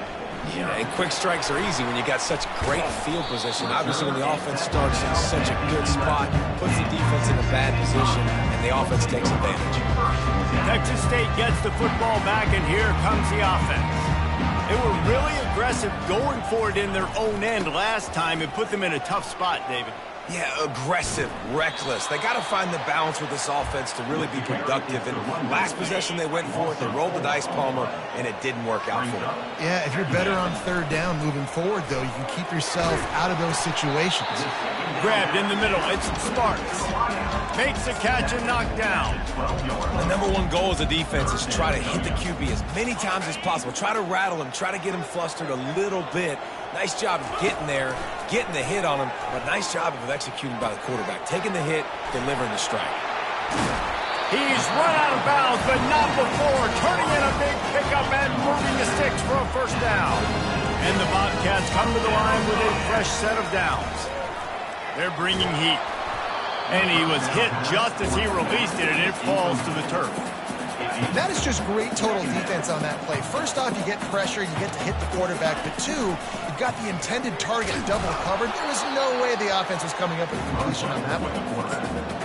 Yeah, and quick strikes are easy when you got such great field position. Obviously, when the offense starts in such a good spot, puts the defense in a bad position, and the offense takes advantage. Texas State gets the football back, and here comes the offense. They were really aggressive going for it in their own end last time and put them in a tough spot, David. Yeah, aggressive, reckless. They got to find the balance with this offense to really be productive. And last possession they went for it, they rolled the dice, Palmer, and it didn't work out for them. Yeah, if you're better on 3rd down moving forward, though, you can keep yourself out of those situations. Grabbed in the middle, it's Sparks. Makes the catch and knocked down. The number one goal as a defense is try to hit the QB as many times as possible. Try to rattle him. Try to get him flustered a little bit. Nice job of getting there, getting the hit on him, but nice job of executing by the quarterback. Taking the hit, delivering the strike. He's run out of bounds, but not before turning in a big pickup and moving the sticks for a first down. And the Bobcats come to the line with a fresh set of downs. They're bringing heat. And he was hit just as he released it, and it falls to the turf. That is just great total defense on that play. First off, you get pressure, you get to hit the quarterback, but two, you've got the intended target double covered. There was no way the offense was coming up with a completion on that one.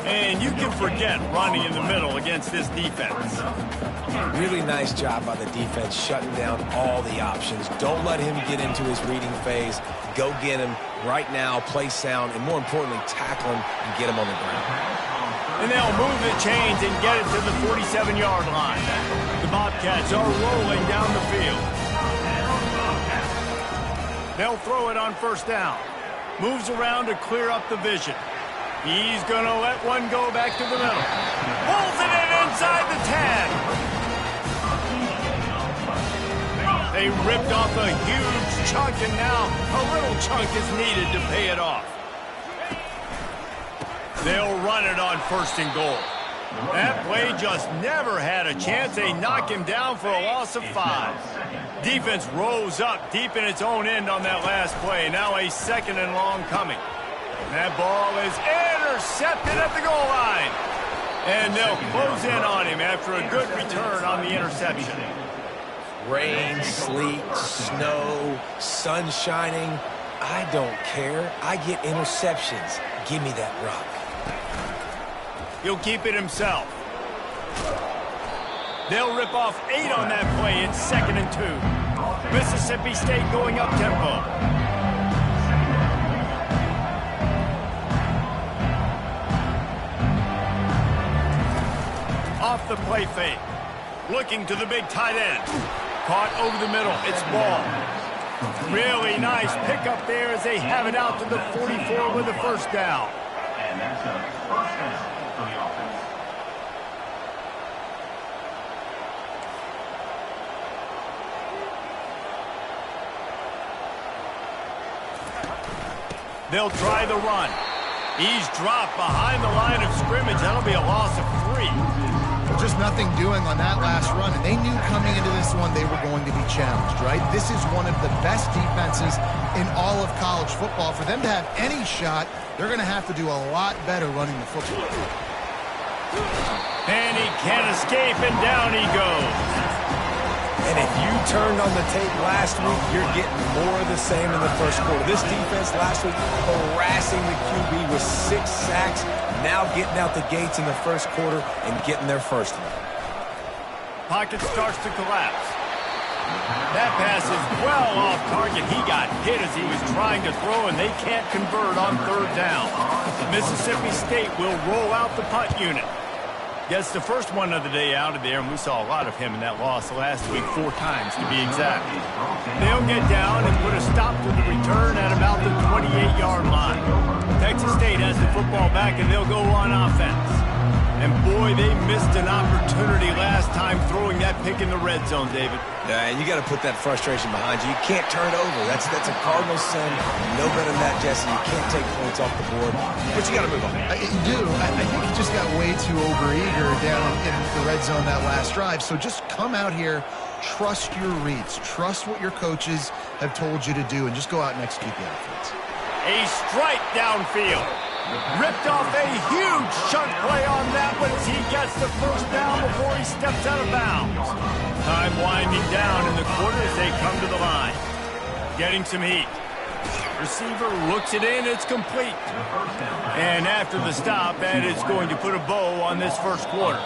And you can forget running in the middle against this defense. Really nice job by the defense shutting down all the options. Don't let him get into his reading phase. Go get him right now, play sound, and more importantly, tackle him and get him on the ground. And they'll move the chains and get it to the 47-yard line. The Bobcats are rolling down the field. They'll throw it on first down. Moves around to clear up the vision. He's going to let one go back to the middle. Pulls it in inside the 10. They ripped off a huge chunk, and now a little chunk is needed to pay it off. They'll run it on first and goal. That play just never had a chance. They knock him down for a loss of 5. Defense rose up deep in its own end on that last play. Now a second and long coming. That ball is intercepted at the goal line. And they'll close in on him after a good return on the interception. Rain, sleet, snow, sun shining. I don't care. I get interceptions. Give me that rock. He'll keep it himself. They'll rip off 8 on that play. It's 2nd and 2. Mississippi State going up tempo. Off the play fake. Looking to the big tight end. Caught over the middle. It's ball. Really nice pickup there as they have it out to the 44 with a first down. And that's a first down for the offense. They'll try the run. He's dropped behind the line of scrimmage. That'll be a loss of 3. Just nothing doing on that last run, and they knew coming into this one they were going to be challenged, right? This is one of the best defenses in all of college football. For them to have any shot, they're going to have to do a lot better running the football. And he can't escape, and down he goes. And if you turned on the tape last week, you're getting more of the same in the first quarter. This defense last week harassing the QB with 6 sacks, now getting out the gates in the first quarter and getting their first one. Pocket starts to collapse. That pass is well off target. He got hit as he was trying to throw, and they can't convert on 3rd down. Mississippi State will roll out the punt unit. Gets the first one of the day out of there, and we saw a lot of him in that loss last week, 4 times to be exact. They'll get down and put a stop to the return at about the 28-yard line. Texas State has the football back, and they'll go on offense. And boy, they missed an opportunity last time throwing that pick in the red zone, David. Yeah, and you got to put that frustration behind you. You can't turn it over. That's a Cardinal sin. No better than that, Jesse. You can't take points off the board, but you got to move on. You do. I think he just got way too overeager down in the red zone that last drive. So just come out here, trust your reads, trust what your coaches have told you to do, and just go out and execute the offense. A strike downfield. Ripped off a huge chunk play on that one as he gets the first down before he steps out of bounds. Time winding down in the quarter as they come to the line. Getting some heat. Receiver looks it in, it's complete. And after the stop, that is going to put a bow on this first quarter.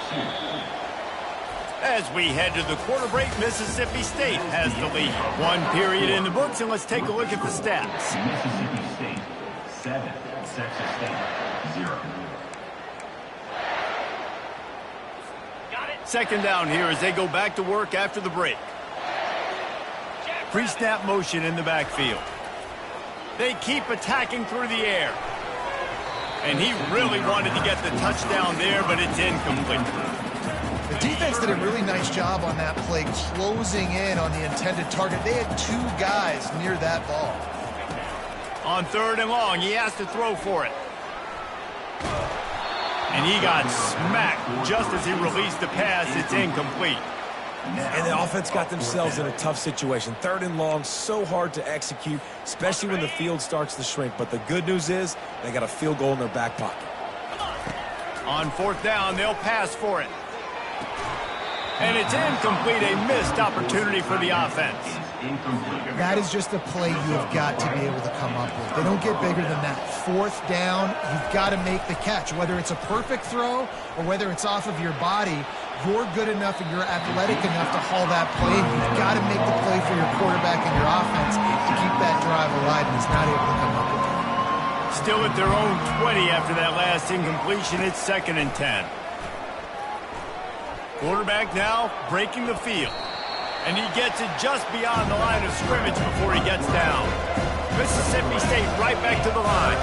As we head to the quarter break, Mississippi State has the lead. 1 period in the books, and let's take a look at the stats. Mississippi State 7, Texas State 0. Second down here as they go back to work after the break. Pre-snap motion in the backfield. They keep attacking through the air. And he really wanted to get the touchdown there, but it's incomplete. The defense did a really nice job on that play, closing in on the intended target. They had 2 guys near that ball. On 3rd and long, he has to throw for it. And he got smacked just as he released the pass. It's incomplete. And the offense got themselves in a tough situation. 3rd and long, so hard to execute, especially when the field starts to shrink. But the good news is they got a field goal in their back pocket. On 4th down, they'll pass for it. And it's incomplete, a missed opportunity for the offense. That is just a play you have got to be able to come up with. They don't get bigger than that. 4th down, you've got to make the catch. Whether it's a perfect throw or whether it's off of your body, you're good enough and you're athletic enough to haul that play. You've got to make the play for your quarterback and your offense to keep that drive alive, and he's not able to come up with it. Still at their own 20 after that last incompletion. It's 2nd and 10. Quarterback now breaking the field. And he gets it just beyond the line of scrimmage before he gets down. Mississippi State right back to the line.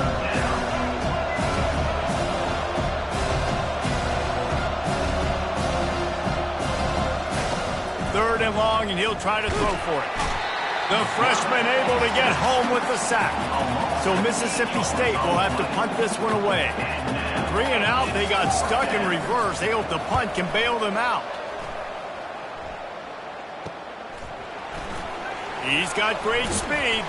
Third and long, and he'll try to throw for it. The freshman able to get home with the sack. So Mississippi State will have to punt this one away. 3 and out, they got stuck in reverse. They hope the punt can bail them out. He's got great speed.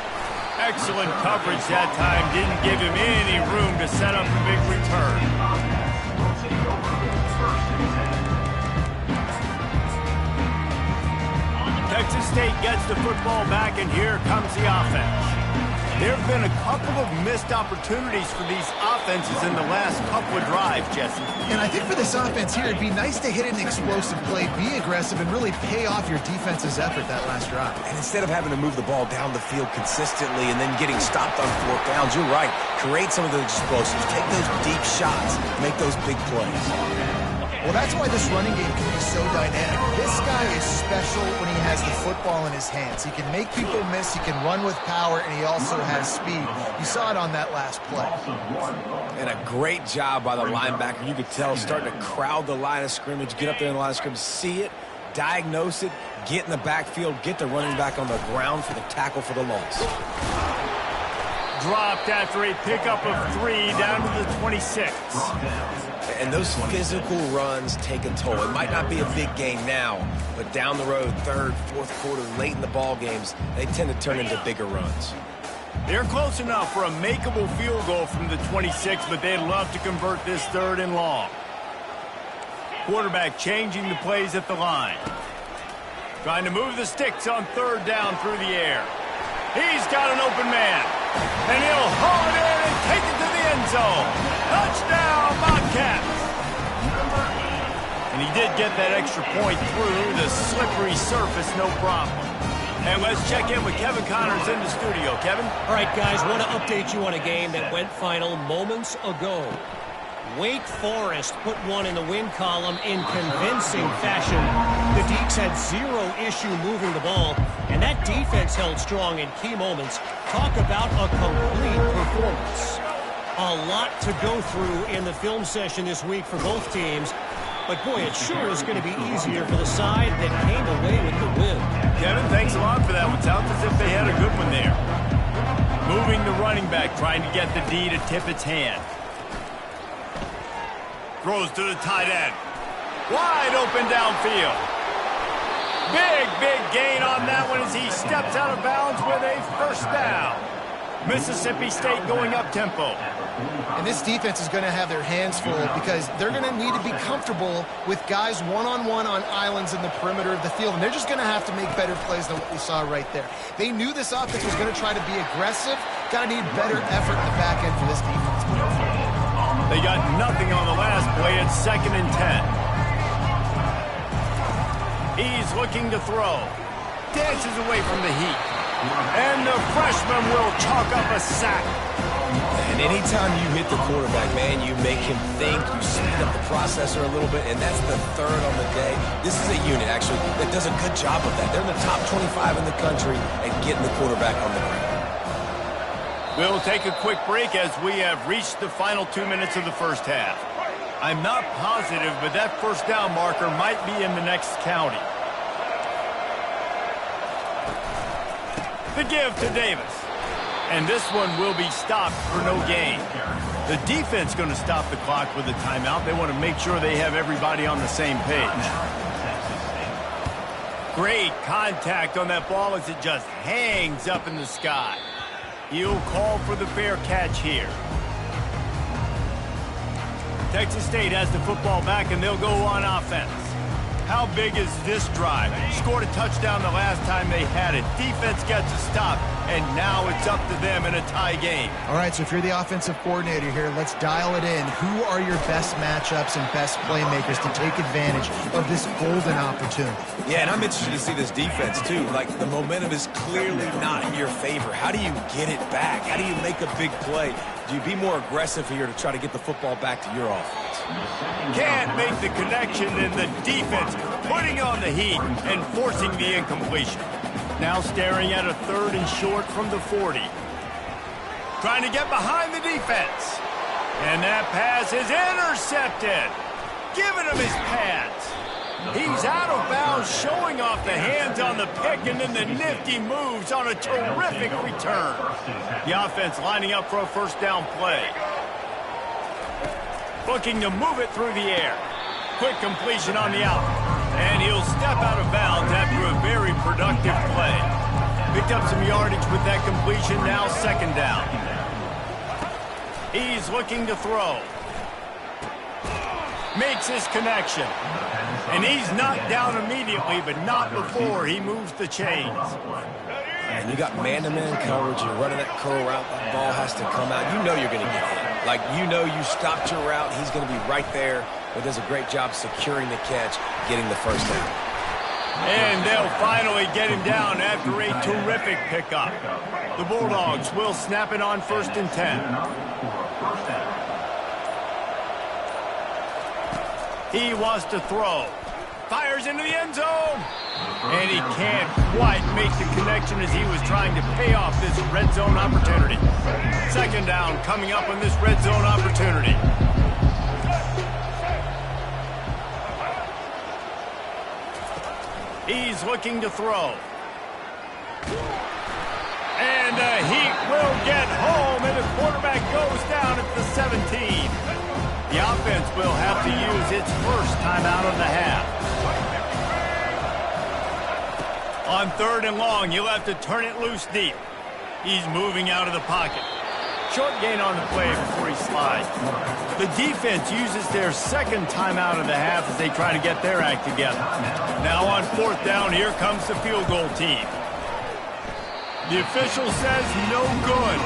Excellent coverage that time. Didn't give him any room to set up a big return. Texas State gets the football back, and here comes the offense. There have been a couple of missed opportunities for these offenses in the last couple of drives, Jesse. And I think for this offense here, it'd be nice to hit an explosive play, be aggressive, and really pay off your defense's effort that last drive. And instead of having to move the ball down the field consistently and then getting stopped on 4th downs, you're right. Create some of those explosives. Take those deep shots. Make those big plays. Well, that's why this running game can be so dynamic. This guy is special when he has the football in his hands. He can make people miss, he can run with power, and he also has speed. You saw it on that last play. And a great job by the linebacker. You could tell starting to crowd the line of scrimmage, get up there in the line of scrimmage, see it, diagnose it, get in the backfield, get the running back on the ground for the tackle for the loss. Dropped after a pickup of 3 down to the 26. And those physical runs take a toll. It might not be a big game now, but down the road, 3rd, 4th quarter, late in the ball games, they tend to turn into bigger runs. They're close enough for a makeable field goal from the 26, but they'd love to convert this 3rd and long. Quarterback changing the plays at the line. Trying to move the sticks on 3rd down through the air. He's got an open man. And he'll haul it in and take it to the end zone. Touchdown, Bobcats. And he did get that extra point through the slippery surface, no problem. And let's check in with Kevin Connors in the studio. Kevin? All right, guys, want to update you on a game that went final moments ago. Wake Forest put one in the win column in convincing fashion. The Deacs had 0 issue moving the ball, and that defense held strong in key moments. Talk about a complete performance. A lot to go through in the film session this week for both teams, but boy, it sure is going to be easier for the side that came away with the win. Kevin, thanks a lot for that one. Sounds as if they had a good one there. Moving the running back, trying to get the D to tip its hand. Throws to the tight end. Wide open downfield. Big gain on that one as he steps out of bounds with a 1st down. Mississippi State going up tempo. And this defense is going to have their hands full because they're going to need to be comfortable with guys one-on-one on islands in the perimeter of the field. And they're just going to have to make better plays than what we saw right there. They knew this offense was going to try to be aggressive. Got to need better effort in the back end for this defense. They got nothing on the last play. It's 2nd and 10. He's looking to throw. Dances away from the heat. And the freshman will chalk up a sack. And anytime you hit the quarterback, man, you make him think, you speed up the processor a little bit, and that's the 3rd on the day. This is a unit, actually, that does a good job of that. They're in the top 25 in the country at getting the quarterback on the ground. We'll take a quick break as we have reached the final 2 minutes of the first half. I'm not positive, but that first down marker might be in the next county. The give to Davis. And this one will be stopped for no gain. The defense going to stop the clock with a timeout. They want to make sure they have everybody on the same page. Great contact on that ball as it just hangs up in the sky. He'll call for the fair catch here. Texas State has the football back, and they'll go on offense. How big is this drive? Scored a touchdown the last time they had it. Defense gets a stop, and now it's up to them in a tie game. All right, so if you're the offensive coordinator here, let's dial it in. Who are your best matchups and best playmakers to take advantage of this golden opportunity? Yeah, and I'm interested to see this defense, too. Like, the momentum is clearly not in your favor. How do you get it back? How do you make a big play? Do you be more aggressive here to try to get the football back to your offense? Can't make the connection, and the defense putting on the heat and forcing the incompletion. Now staring at a 3rd and short from the 40. Trying to get behind the defense. And that pass is intercepted. Giving him his pads. He's out of bounds, showing off the hands on the pick, and then the nifty moves on a terrific return. The offense lining up for a first down play. Looking to move it through the air. Quick completion on the out. And he'll step out of bounds after a very productive play. Picked up some yardage with that completion, now 2nd down. He's looking to throw. Makes his connection. And he's knocked down immediately, but not before he moves the chains. And you got man-to-man coverage. You're running that curl route. That ball has to come out. You know you're going to get hit. Like, you know you stopped your route. He's going to be right there. But does a great job securing the catch, getting the first down. And they'll finally get him down after a terrific pickup. The Bulldogs will snap it on 1st and 10. He wants to throw. Fires into the end zone. And he can't quite make the connection as he was trying to pay off this red zone opportunity. 2nd down coming up on this red zone opportunity. He's looking to throw. And the heat will get home, and the quarterback goes down at the 17. The offense will have to use its first timeout of the half. On 3rd and long, he'll have to turn it loose deep. He's moving out of the pocket. Short gain on the play before he slides. The defense uses their 2nd timeout of the half as they try to get their act together. Now on 4th down, here comes the field goal team. The official says no good.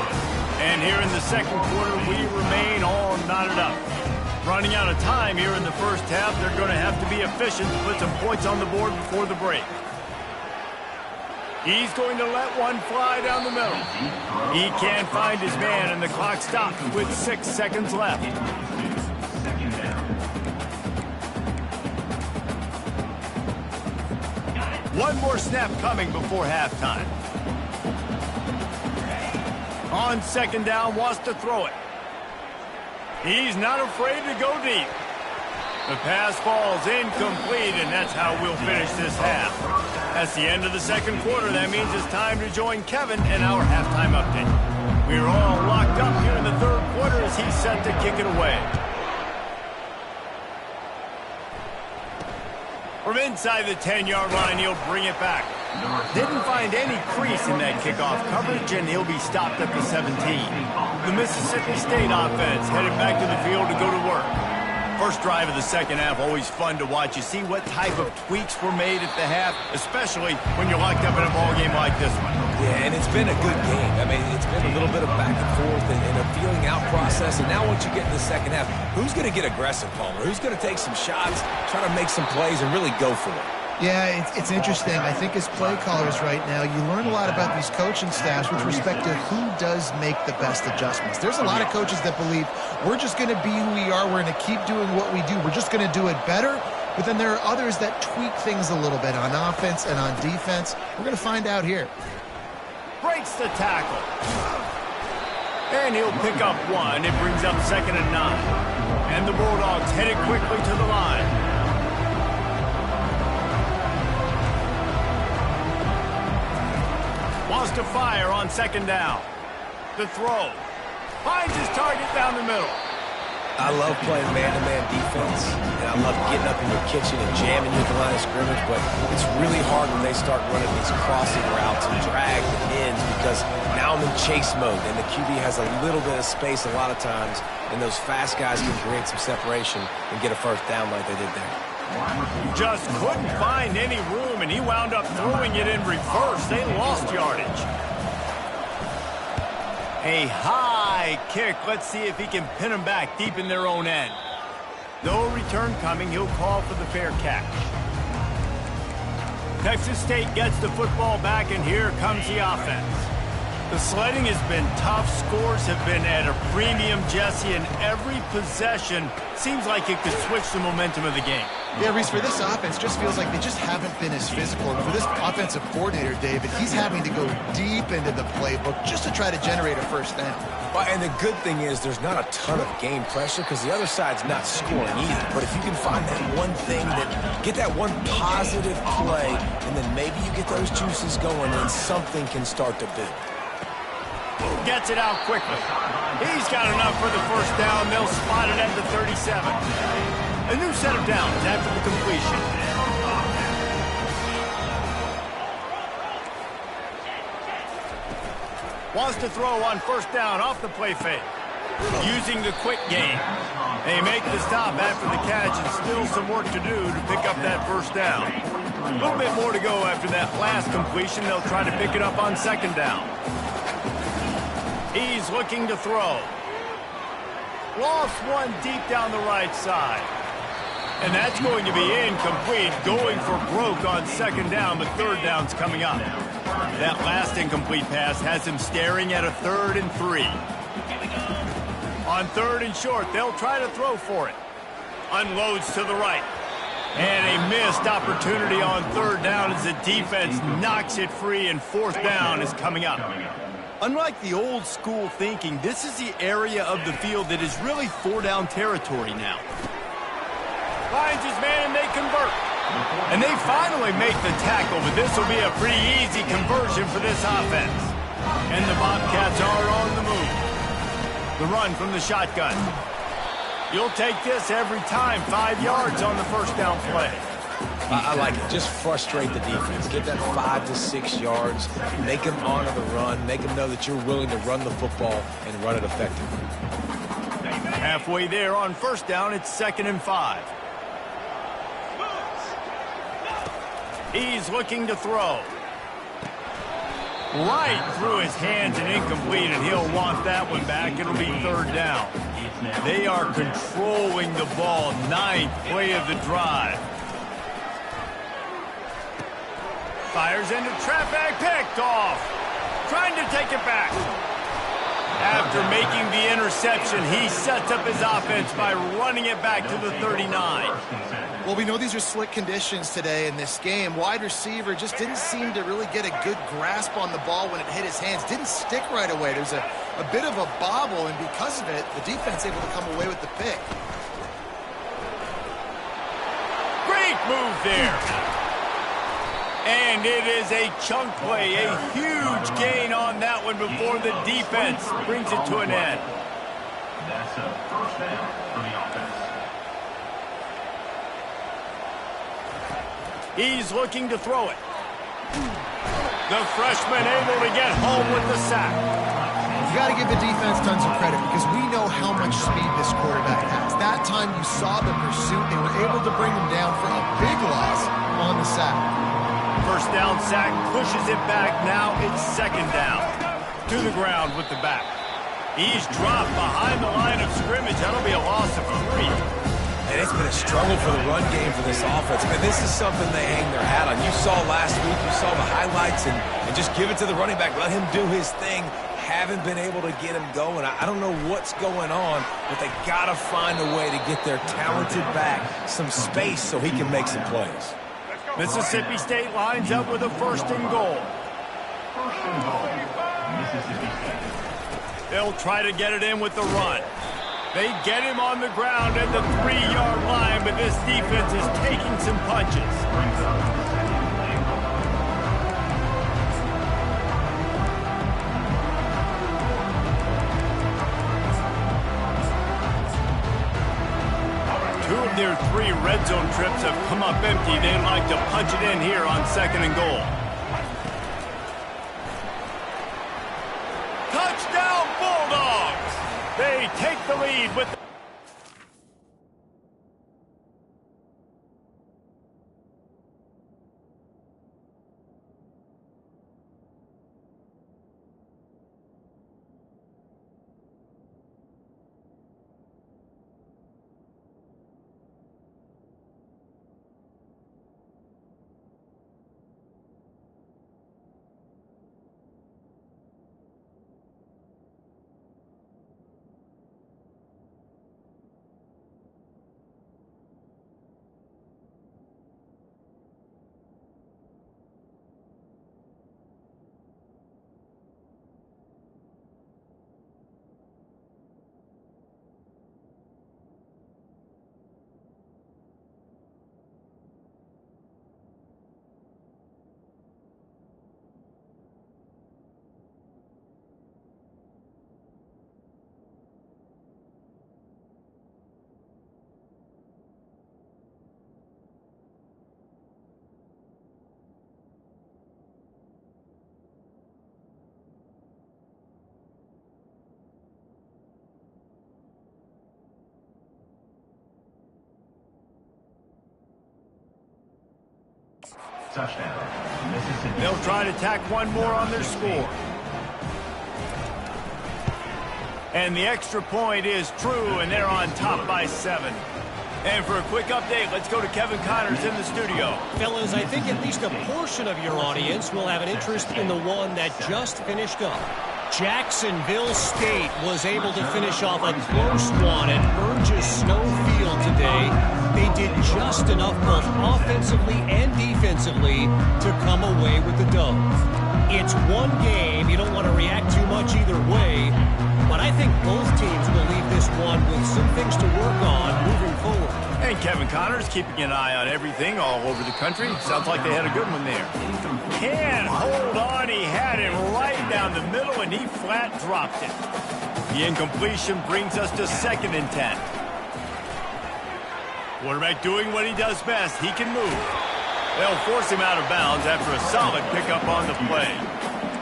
And here in the 2nd quarter, we remain all knotted up. Running out of time here in the first half, they're going to have to be efficient to put some points on the board before the break. He's going to let one fly down the middle. He can't find his man, and the clock stops with 6 seconds left. One more snap coming before halftime. On 2nd down, wants to throw it. He's not afraid to go deep. The pass falls incomplete, and that's how we'll finish this half. That's the end of the 2nd quarter. That means it's time to join Kevin in our halftime update. We're all locked up here in the 3rd quarter as he's set to kick it away. From inside the 10-yard line, he'll bring it back. Didn't find any crease in that kickoff coverage, and he'll be stopped at the 17. The Mississippi State offense headed back to the field to go to work. First drive of the 2nd half, always fun to watch. You see what type of tweaks were made at the half, especially when you're locked up in a ball game like this one. Yeah, and it's been a good game. I mean, it's been a little bit of back and forth and a feeling out process. And now once you get in the 2nd half, who's going to get aggressive, Palmer? Who's going to take some shots, try to make some plays, and really go for it? Yeah, it's interesting. I think as play callers right now, you learn a lot about these coaching staffs with respect to who does make the best adjustments. There's a lot of coaches that believe we're just going to be who we are. We're going to keep doing what we do. We're just going to do it better. But then there are others that tweak things a little bit on offense and on defense. We're going to find out here. Breaks the tackle. And he'll pick up one. It brings up 2nd and 9. And the Bulldogs headed quickly to the line. Wants to fire on 2nd down. The throw. Finds his target down the middle. I love playing man-to-man defense, and I love getting up in your kitchen and jamming you at the line of scrimmage, but it's really hard when they start running these crossing routes and drag the ends because now I'm in chase mode, and the QB has a little bit of space a lot of times, and those fast guys can create some separation and get a 1st down like they did there. Just couldn't find any room, and he wound up throwing it in reverse. They lost yardage. A high kick. Let's see if he can pin them back deep in their own end. No return coming. He'll call for the fair catch. Texas State gets the football back, and here comes the offense. The sledding has been tough. Scores have been at a premium, Jesse, and every possession seems like it could switch the momentum of the game. Yeah, Reese, for this offense, just feels like they just haven't been as physical. And for this offensive coordinator, David, he's having to go deep into the playbook just to try to generate a 1st down. Well, and the good thing is there's not a ton of game pressure because the other side's not scoring either. But if you can find that one thing, get that one positive play, and then maybe you get those juices going, and something can start to build. Gets it out quickly. He's got enough for the 1st down. They'll spot it at the 37. A new set of downs after the completion. Wants to throw on 1st down off the play fake. Using the quick game. They make the stop after the catch, and still some work to do to pick up that 1st down. A little bit more to go after that last completion. They'll try to pick it up on 2nd down. He's looking to throw. Lost one deep down the right side. And that's going to be incomplete. Going for broke on 2nd down, but 3rd down's coming up. That last incomplete pass has him staring at a 3rd and 3. On 3rd and short, they'll try to throw for it. Unloads to the right. And a missed opportunity on 3rd down as the defense knocks it free, and 4th down is coming up. Unlike the old school thinking, this is the area of the field that is really 4-down territory now. Finds his man and they convert. And they finally make the tackle, but this will be a pretty easy conversion for this offense. And the Bobcats are on the move. The run from the shotgun. You'll take this every time. 5 yards on the 1st down play. I like it. Just frustrate the defense. Get that 5 to 6 yards. Make them honor the run. Make them know that you're willing to run the football and run it effectively. Halfway there on 1st down, it's 2nd and 5. He's looking to throw. Right through his hands and incomplete, and he'll want that one back. It'll be 3rd down. They are controlling the ball. 9th play of the drive. Fires into traffic, picked off. Trying to take it back. After making the interception, he sets up his offense by running it back to the 39. Well, we know these are slick conditions today in this game. Wide receiver just didn't seem to really get a good grasp on the ball when it hit his hands. Didn't stick right away. There's a bit of a bobble, and because of it, the defense able to come away with the pick. Great move there. And it is a chunk play, a huge gain on that one before the defense brings it to an end. That's a 1st down for the offense. He's looking to throw it. The freshman able to get home with the sack. You got to give the defense tons of credit because we know how much speed this quarterback has. That time you saw the pursuit. They were able to bring him down for a big loss on the sack. 1st down sack, pushes it back. Now it's 2nd down. To the ground with the back. He's dropped behind the line of scrimmage. That'll be a loss of 3. And it's been a struggle for the run game for this offense. Man, this is something they hang their hat on. You saw last week, you saw the highlights, and just give it to the running back. Let him do his thing. Haven't been able to get him going. I don't know what's going on, but they got to find a way to get their talented back some space so he can make some plays. Mississippi State lines up with a 1st and goal. 1st and goal, Mississippi State. They'll try to get it in with the run. They get him on the ground at the 3-yard line, but this defense is taking some punches. Brings up Two of their 3 red zone trips have come up empty. They'd like to punch it in here on 2nd and goal. Touchdown Bulldogs! They take the lead with the touchdown, Mississippi. They'll try to tack one more on their score. And the extra point is true, and they're on top by 7. And for a quick update, let's go to Kevin Connors in the studio. Fellas, I think at least a portion of your audience will have an interest in the one that just finished up. Jacksonville State was able to finish off a close one at Burgess Snow Field today. They did just enough both offensively and defensively to come away with the dub. It's one game. You don't want to react too much either way, but I think both teams will leave this one with some things to work on moving forward. And Kevin Connors keeping an eye on everything all over the country. Sounds like they had a good one there. Can't hold on. He had it right down the middle, and he flat dropped it. The incompletion brings us to 2nd and 10. Quarterback doing what he does best. He can move. They'll force him out of bounds after a solid pickup on the play.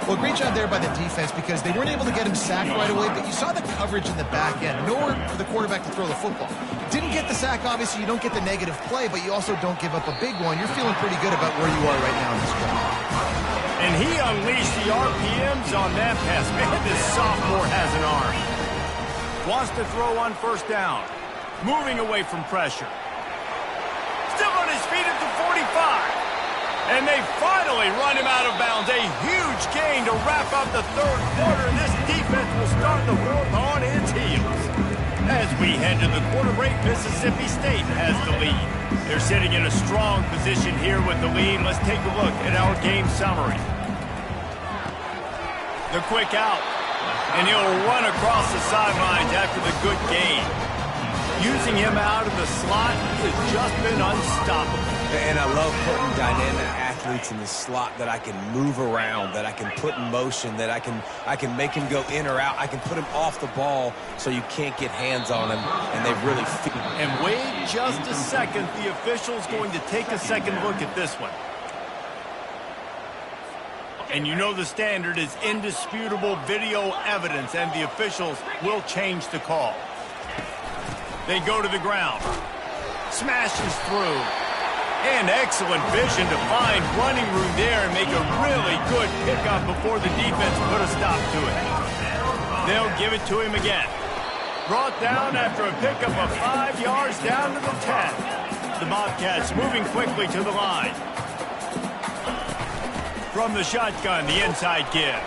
Well, great job there by the defense because they weren't able to get him sacked right away, but you saw the coverage in the back end. Nowhere for the quarterback to throw the football. Didn't get the sack, obviously. You don't get the negative play, but you also don't give up a big one. You're feeling pretty good about where you are right now in this game. And he unleashed the RPMs on that pass. Man, this sophomore has an arm. Wants to throw on 1st down. Moving away from pressure. Still on his feet at the 45. And they finally run him out of bounds. A huge gain to wrap up the 3rd quarter. This defense will start the 4th on its heels. As we head to the quarter break, Mississippi State has the lead. They're sitting in a strong position here with the lead. Let's take a look at our game summary. The quick out. And he'll run across the sidelines after the good gain. Using him out of the slot has just been unstoppable. And I love putting dynamic athletes in the slot that I can move around, that I can put in motion, that I can make him go in or out. I can put him off the ball so you can't get hands on him, and they really feel. And wait just a second. The official's going to take a second look at this one. And you know the standard is indisputable video evidence, and the officials will change the call. They go to the ground. Smashes through. And excellent vision to find running room there and make a really good pickup before the defense put a stop to it. They'll give it to him again. Brought down after a pickup of 5 yards down to the 10. The Bobcats moving quickly to the line. From the shotgun, the inside give.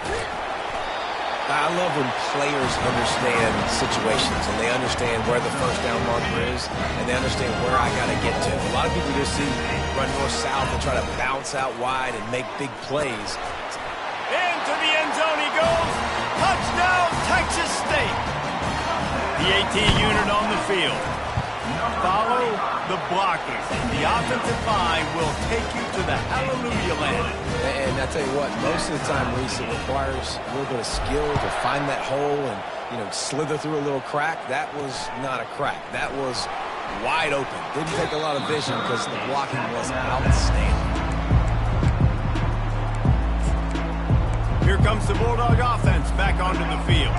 I love when players understand situations and they understand where the 1st down marker is and they understand where I got to get to. A lot of people just see run north-south and try to bounce out wide and make big plays. Into the end zone he goes. Touchdown, Texas! Texas State. The 18 unit on the field. Follow the blockers. The offensive line will take you to the hallelujah land. And I tell you what, most of the time, Reese, it requires a little bit of skill to find that hole and, slither through a little crack. That was not a crack. That was wide open. Didn't take a lot of vision because the blocking was outstanding. Here comes the Bulldog offense back onto the field.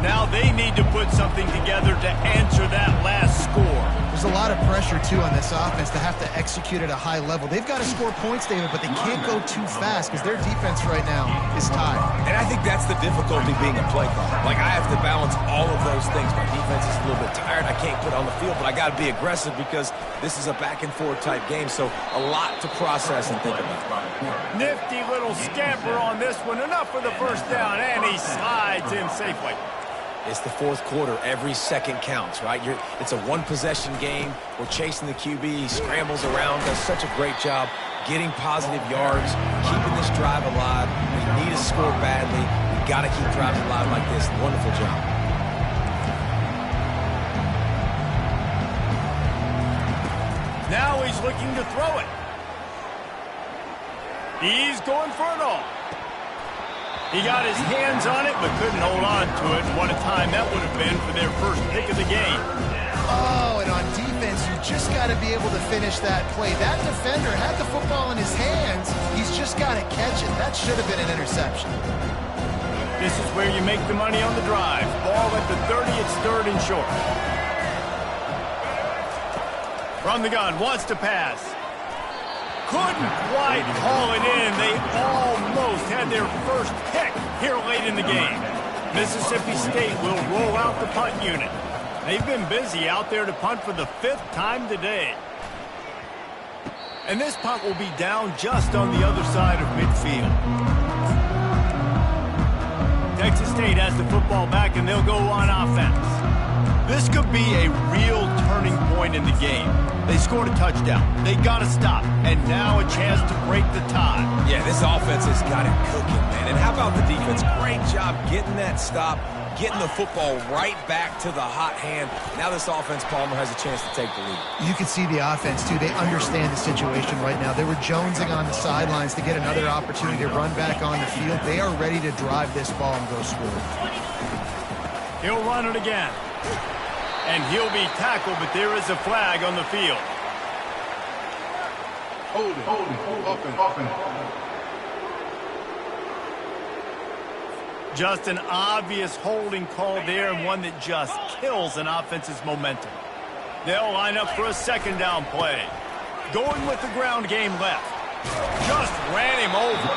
Now they need to put something together to answer that last score. There's a lot of pressure, too, on this offense to have to execute at a high level. They've got to score points, David, but they can't go too fast because their defense right now is tied. And I think that's the difficulty being a play caller. Like, I have to balance all of those things. My defense is a little bit tired. I can't put on the field, but I got to be aggressive because this is a back-and-forth type game, so a lot to process and think about. Nifty little scamper on this one. Enough for the first down, and he slides in safely. It's the fourth quarter. Every second counts, right? It's a one-possession game. We're chasing the QB. He scrambles around, does such a great job getting positive yards, keeping this drive alive. We need to score badly. We got to keep driving alive like this. Wonderful job. Now he's looking to throw it. He's going for it all. He got his hands on it, but couldn't hold on to it. What a time that would have been for their first pick of the game. Oh, and on defense, you just got to be able to finish that play. That defender had the football in his hands. He's just got to catch it. That should have been an interception. This is where you make the money on the drive. Ball at the 30, it's third and short. From the gun, wants to pass. Couldn't quite haul it in. They almost had their first pick here late in the game. Mississippi State will roll out the punt unit. They've been busy out there to punt for the 5th time today. And this punt will be down just on the other side of midfield. Texas State has the football back, and they'll go on offense. This could be a real turning point in the game. They scored a touchdown. They got to stop. And now a chance to break the tie. Yeah, this offense has got it cooking, man. And how about the defense? Great job getting that stop, getting the football right back to the hot hand. Now this offense, Palmer, has a chance to take the lead. You can see the offense, too. They understand the situation right now. They were jonesing on the sidelines to get another opportunity to run back on the field. They are ready to drive this ball and go score. He'll run it again. And he'll be tackled, but there is a flag on the field. Holding. Just an obvious holding call there, and one that just kills an offense's momentum. They'll line up for a second down play. Going with the ground game left. Just ran him over.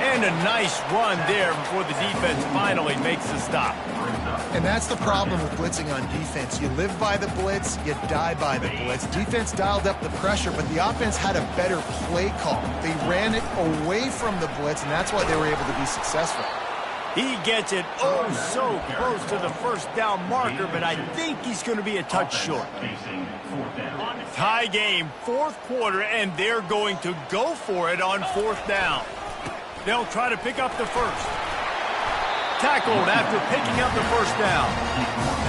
And a nice run there before the defense finally makes the stop. And that's the problem with blitzing on defense. You live by the blitz, you die by the blitz. Defense dialed up the pressure, but the offense had a better play call. They ran it away from the blitz, and that's why they were able to be successful. He gets it oh so close to the first down marker, but I think he's going to be a touch short. Tie game, fourth quarter, and they're going to go for it on fourth down. They'll try to pick up the first. Tackled after picking up the first down.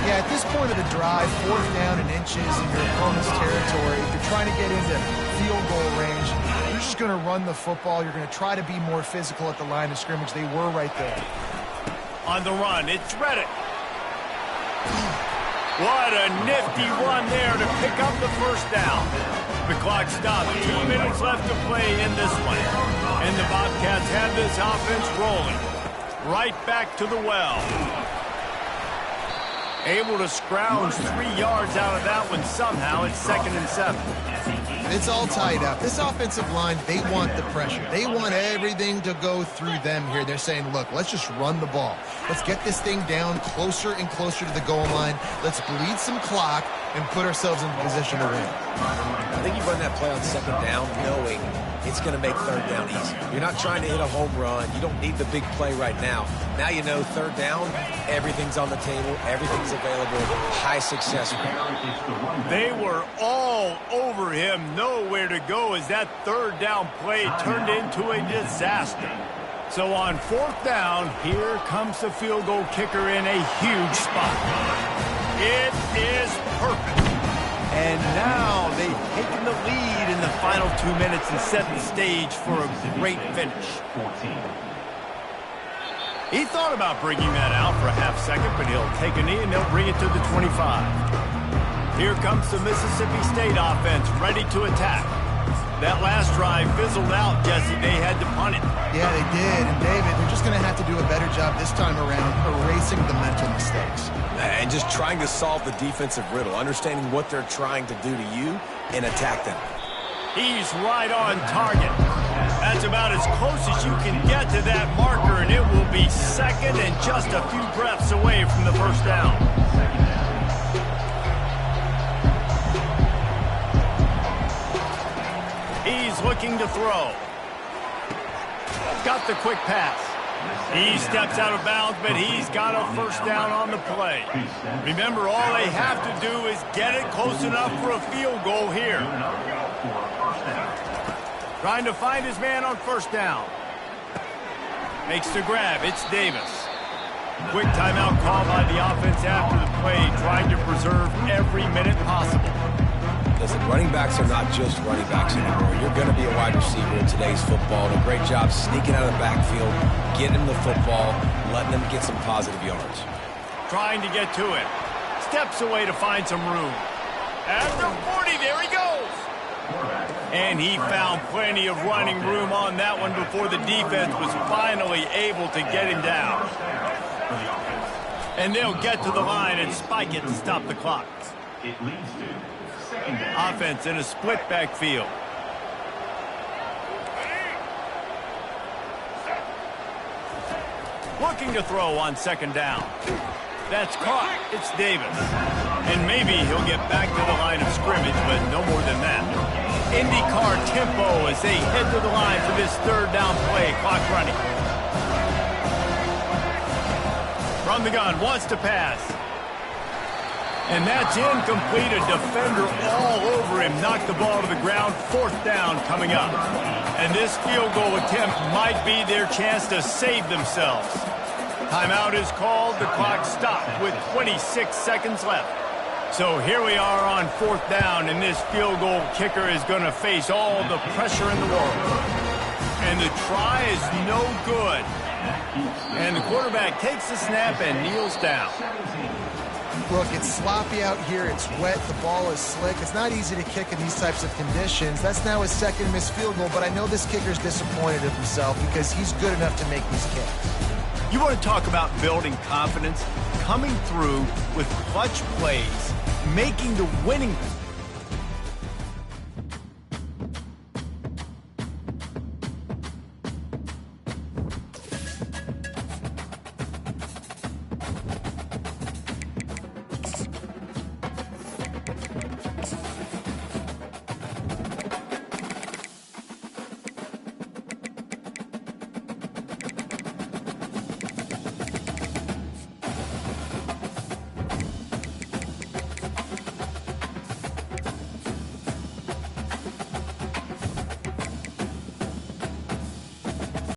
Yeah, at this point of the drive, fourth down and inches in your opponent's territory, if you're trying to get into field goal range, you're just going to run the football. You're going to try to be more physical at the line of scrimmage. They were right there. On the run, it's Reddick. What a nifty run there to pick up the first down. The clock stops. 2 minutes left to play in this one. And the Bobcats have this offense rolling. Right back to the well. Able to scrounge 3 yards out of that one somehow. It's 2nd and 7. It's all tied up. This offensive line, they want the pressure. They want everything to go through them here. They're saying, look, let's just run the ball. Let's get this thing down closer and closer to the goal line. Let's bleed some clock and put ourselves in position to win. I think you run that play on second down knowing it's going to make third down easy. You're not trying to hit a home run. You don't need the big play right now. Now you know third down, everything's on the table, everything's available, high success rate. They were all over him, nowhere to go as that third down play turned into a disaster. So on 4th down, here comes the field goal kicker in a huge spot. It is perfect. And now they've taken the lead in the final 2 minutes and set the stage for a great finish. 14. He thought about bringing that out for a half second, but he'll take a knee and they'll bring it to the 25. Here comes the Mississippi State offense ready to attack. That last drive fizzled out, Jesse. They had to punt it. Yeah, they did. And, David, they're just going to have to do a better job this time around erasing the mental mistakes. And just trying to solve the defensive riddle, understanding what they're trying to do to you and attack them. He's right on target. That's about as close as you can get to that marker, and it will be second and just a few breaths away from the first down. He's looking to throw. Got the quick pass. He steps out of bounds, but he's got a first down on the play. Remember, all they have to do is get it close enough for a field goal here. Trying to find his man on first down. Makes the grab. It's Davis. Quick timeout call by the offense after the play, trying to preserve every minute possible. Listen, running backs are not just running backs anymore. You're going to be a wide receiver in today's football. And a great job sneaking out of the backfield, getting them the football, letting them get some positive yards. Trying to get to it. Steps away to find some room. At the 40, there he goes. And he found plenty of running room on that one before the defense was finally able to get him down. And they'll get to the line and spike it to stop the clock. It leads to second down. Offense in a split backfield. Looking to throw on second down. That's caught. It's Davis. And maybe he'll get back to the line of scrimmage, but no more than that. IndyCar tempo as they head to the line for this third down play. Clock running. From the gun, wants to pass. And that's incomplete. A defender all over him. Knocked the ball to the ground. Fourth down coming up. And this field goal attempt might be their chance to save themselves. Timeout is called. The clock stopped with 26 seconds left. So here we are on fourth down, and this field goal kicker is going to face all the pressure in the world. And the try is no good. And the quarterback takes the snap and kneels down. Look, it's sloppy out here. It's wet. The ball is slick. It's not easy to kick in these types of conditions. That's now his second missed field goal, but I know this kicker's disappointed in himself because he's good enough to make these kicks. You want to talk about building confidence? Coming through with clutch plays, making the winning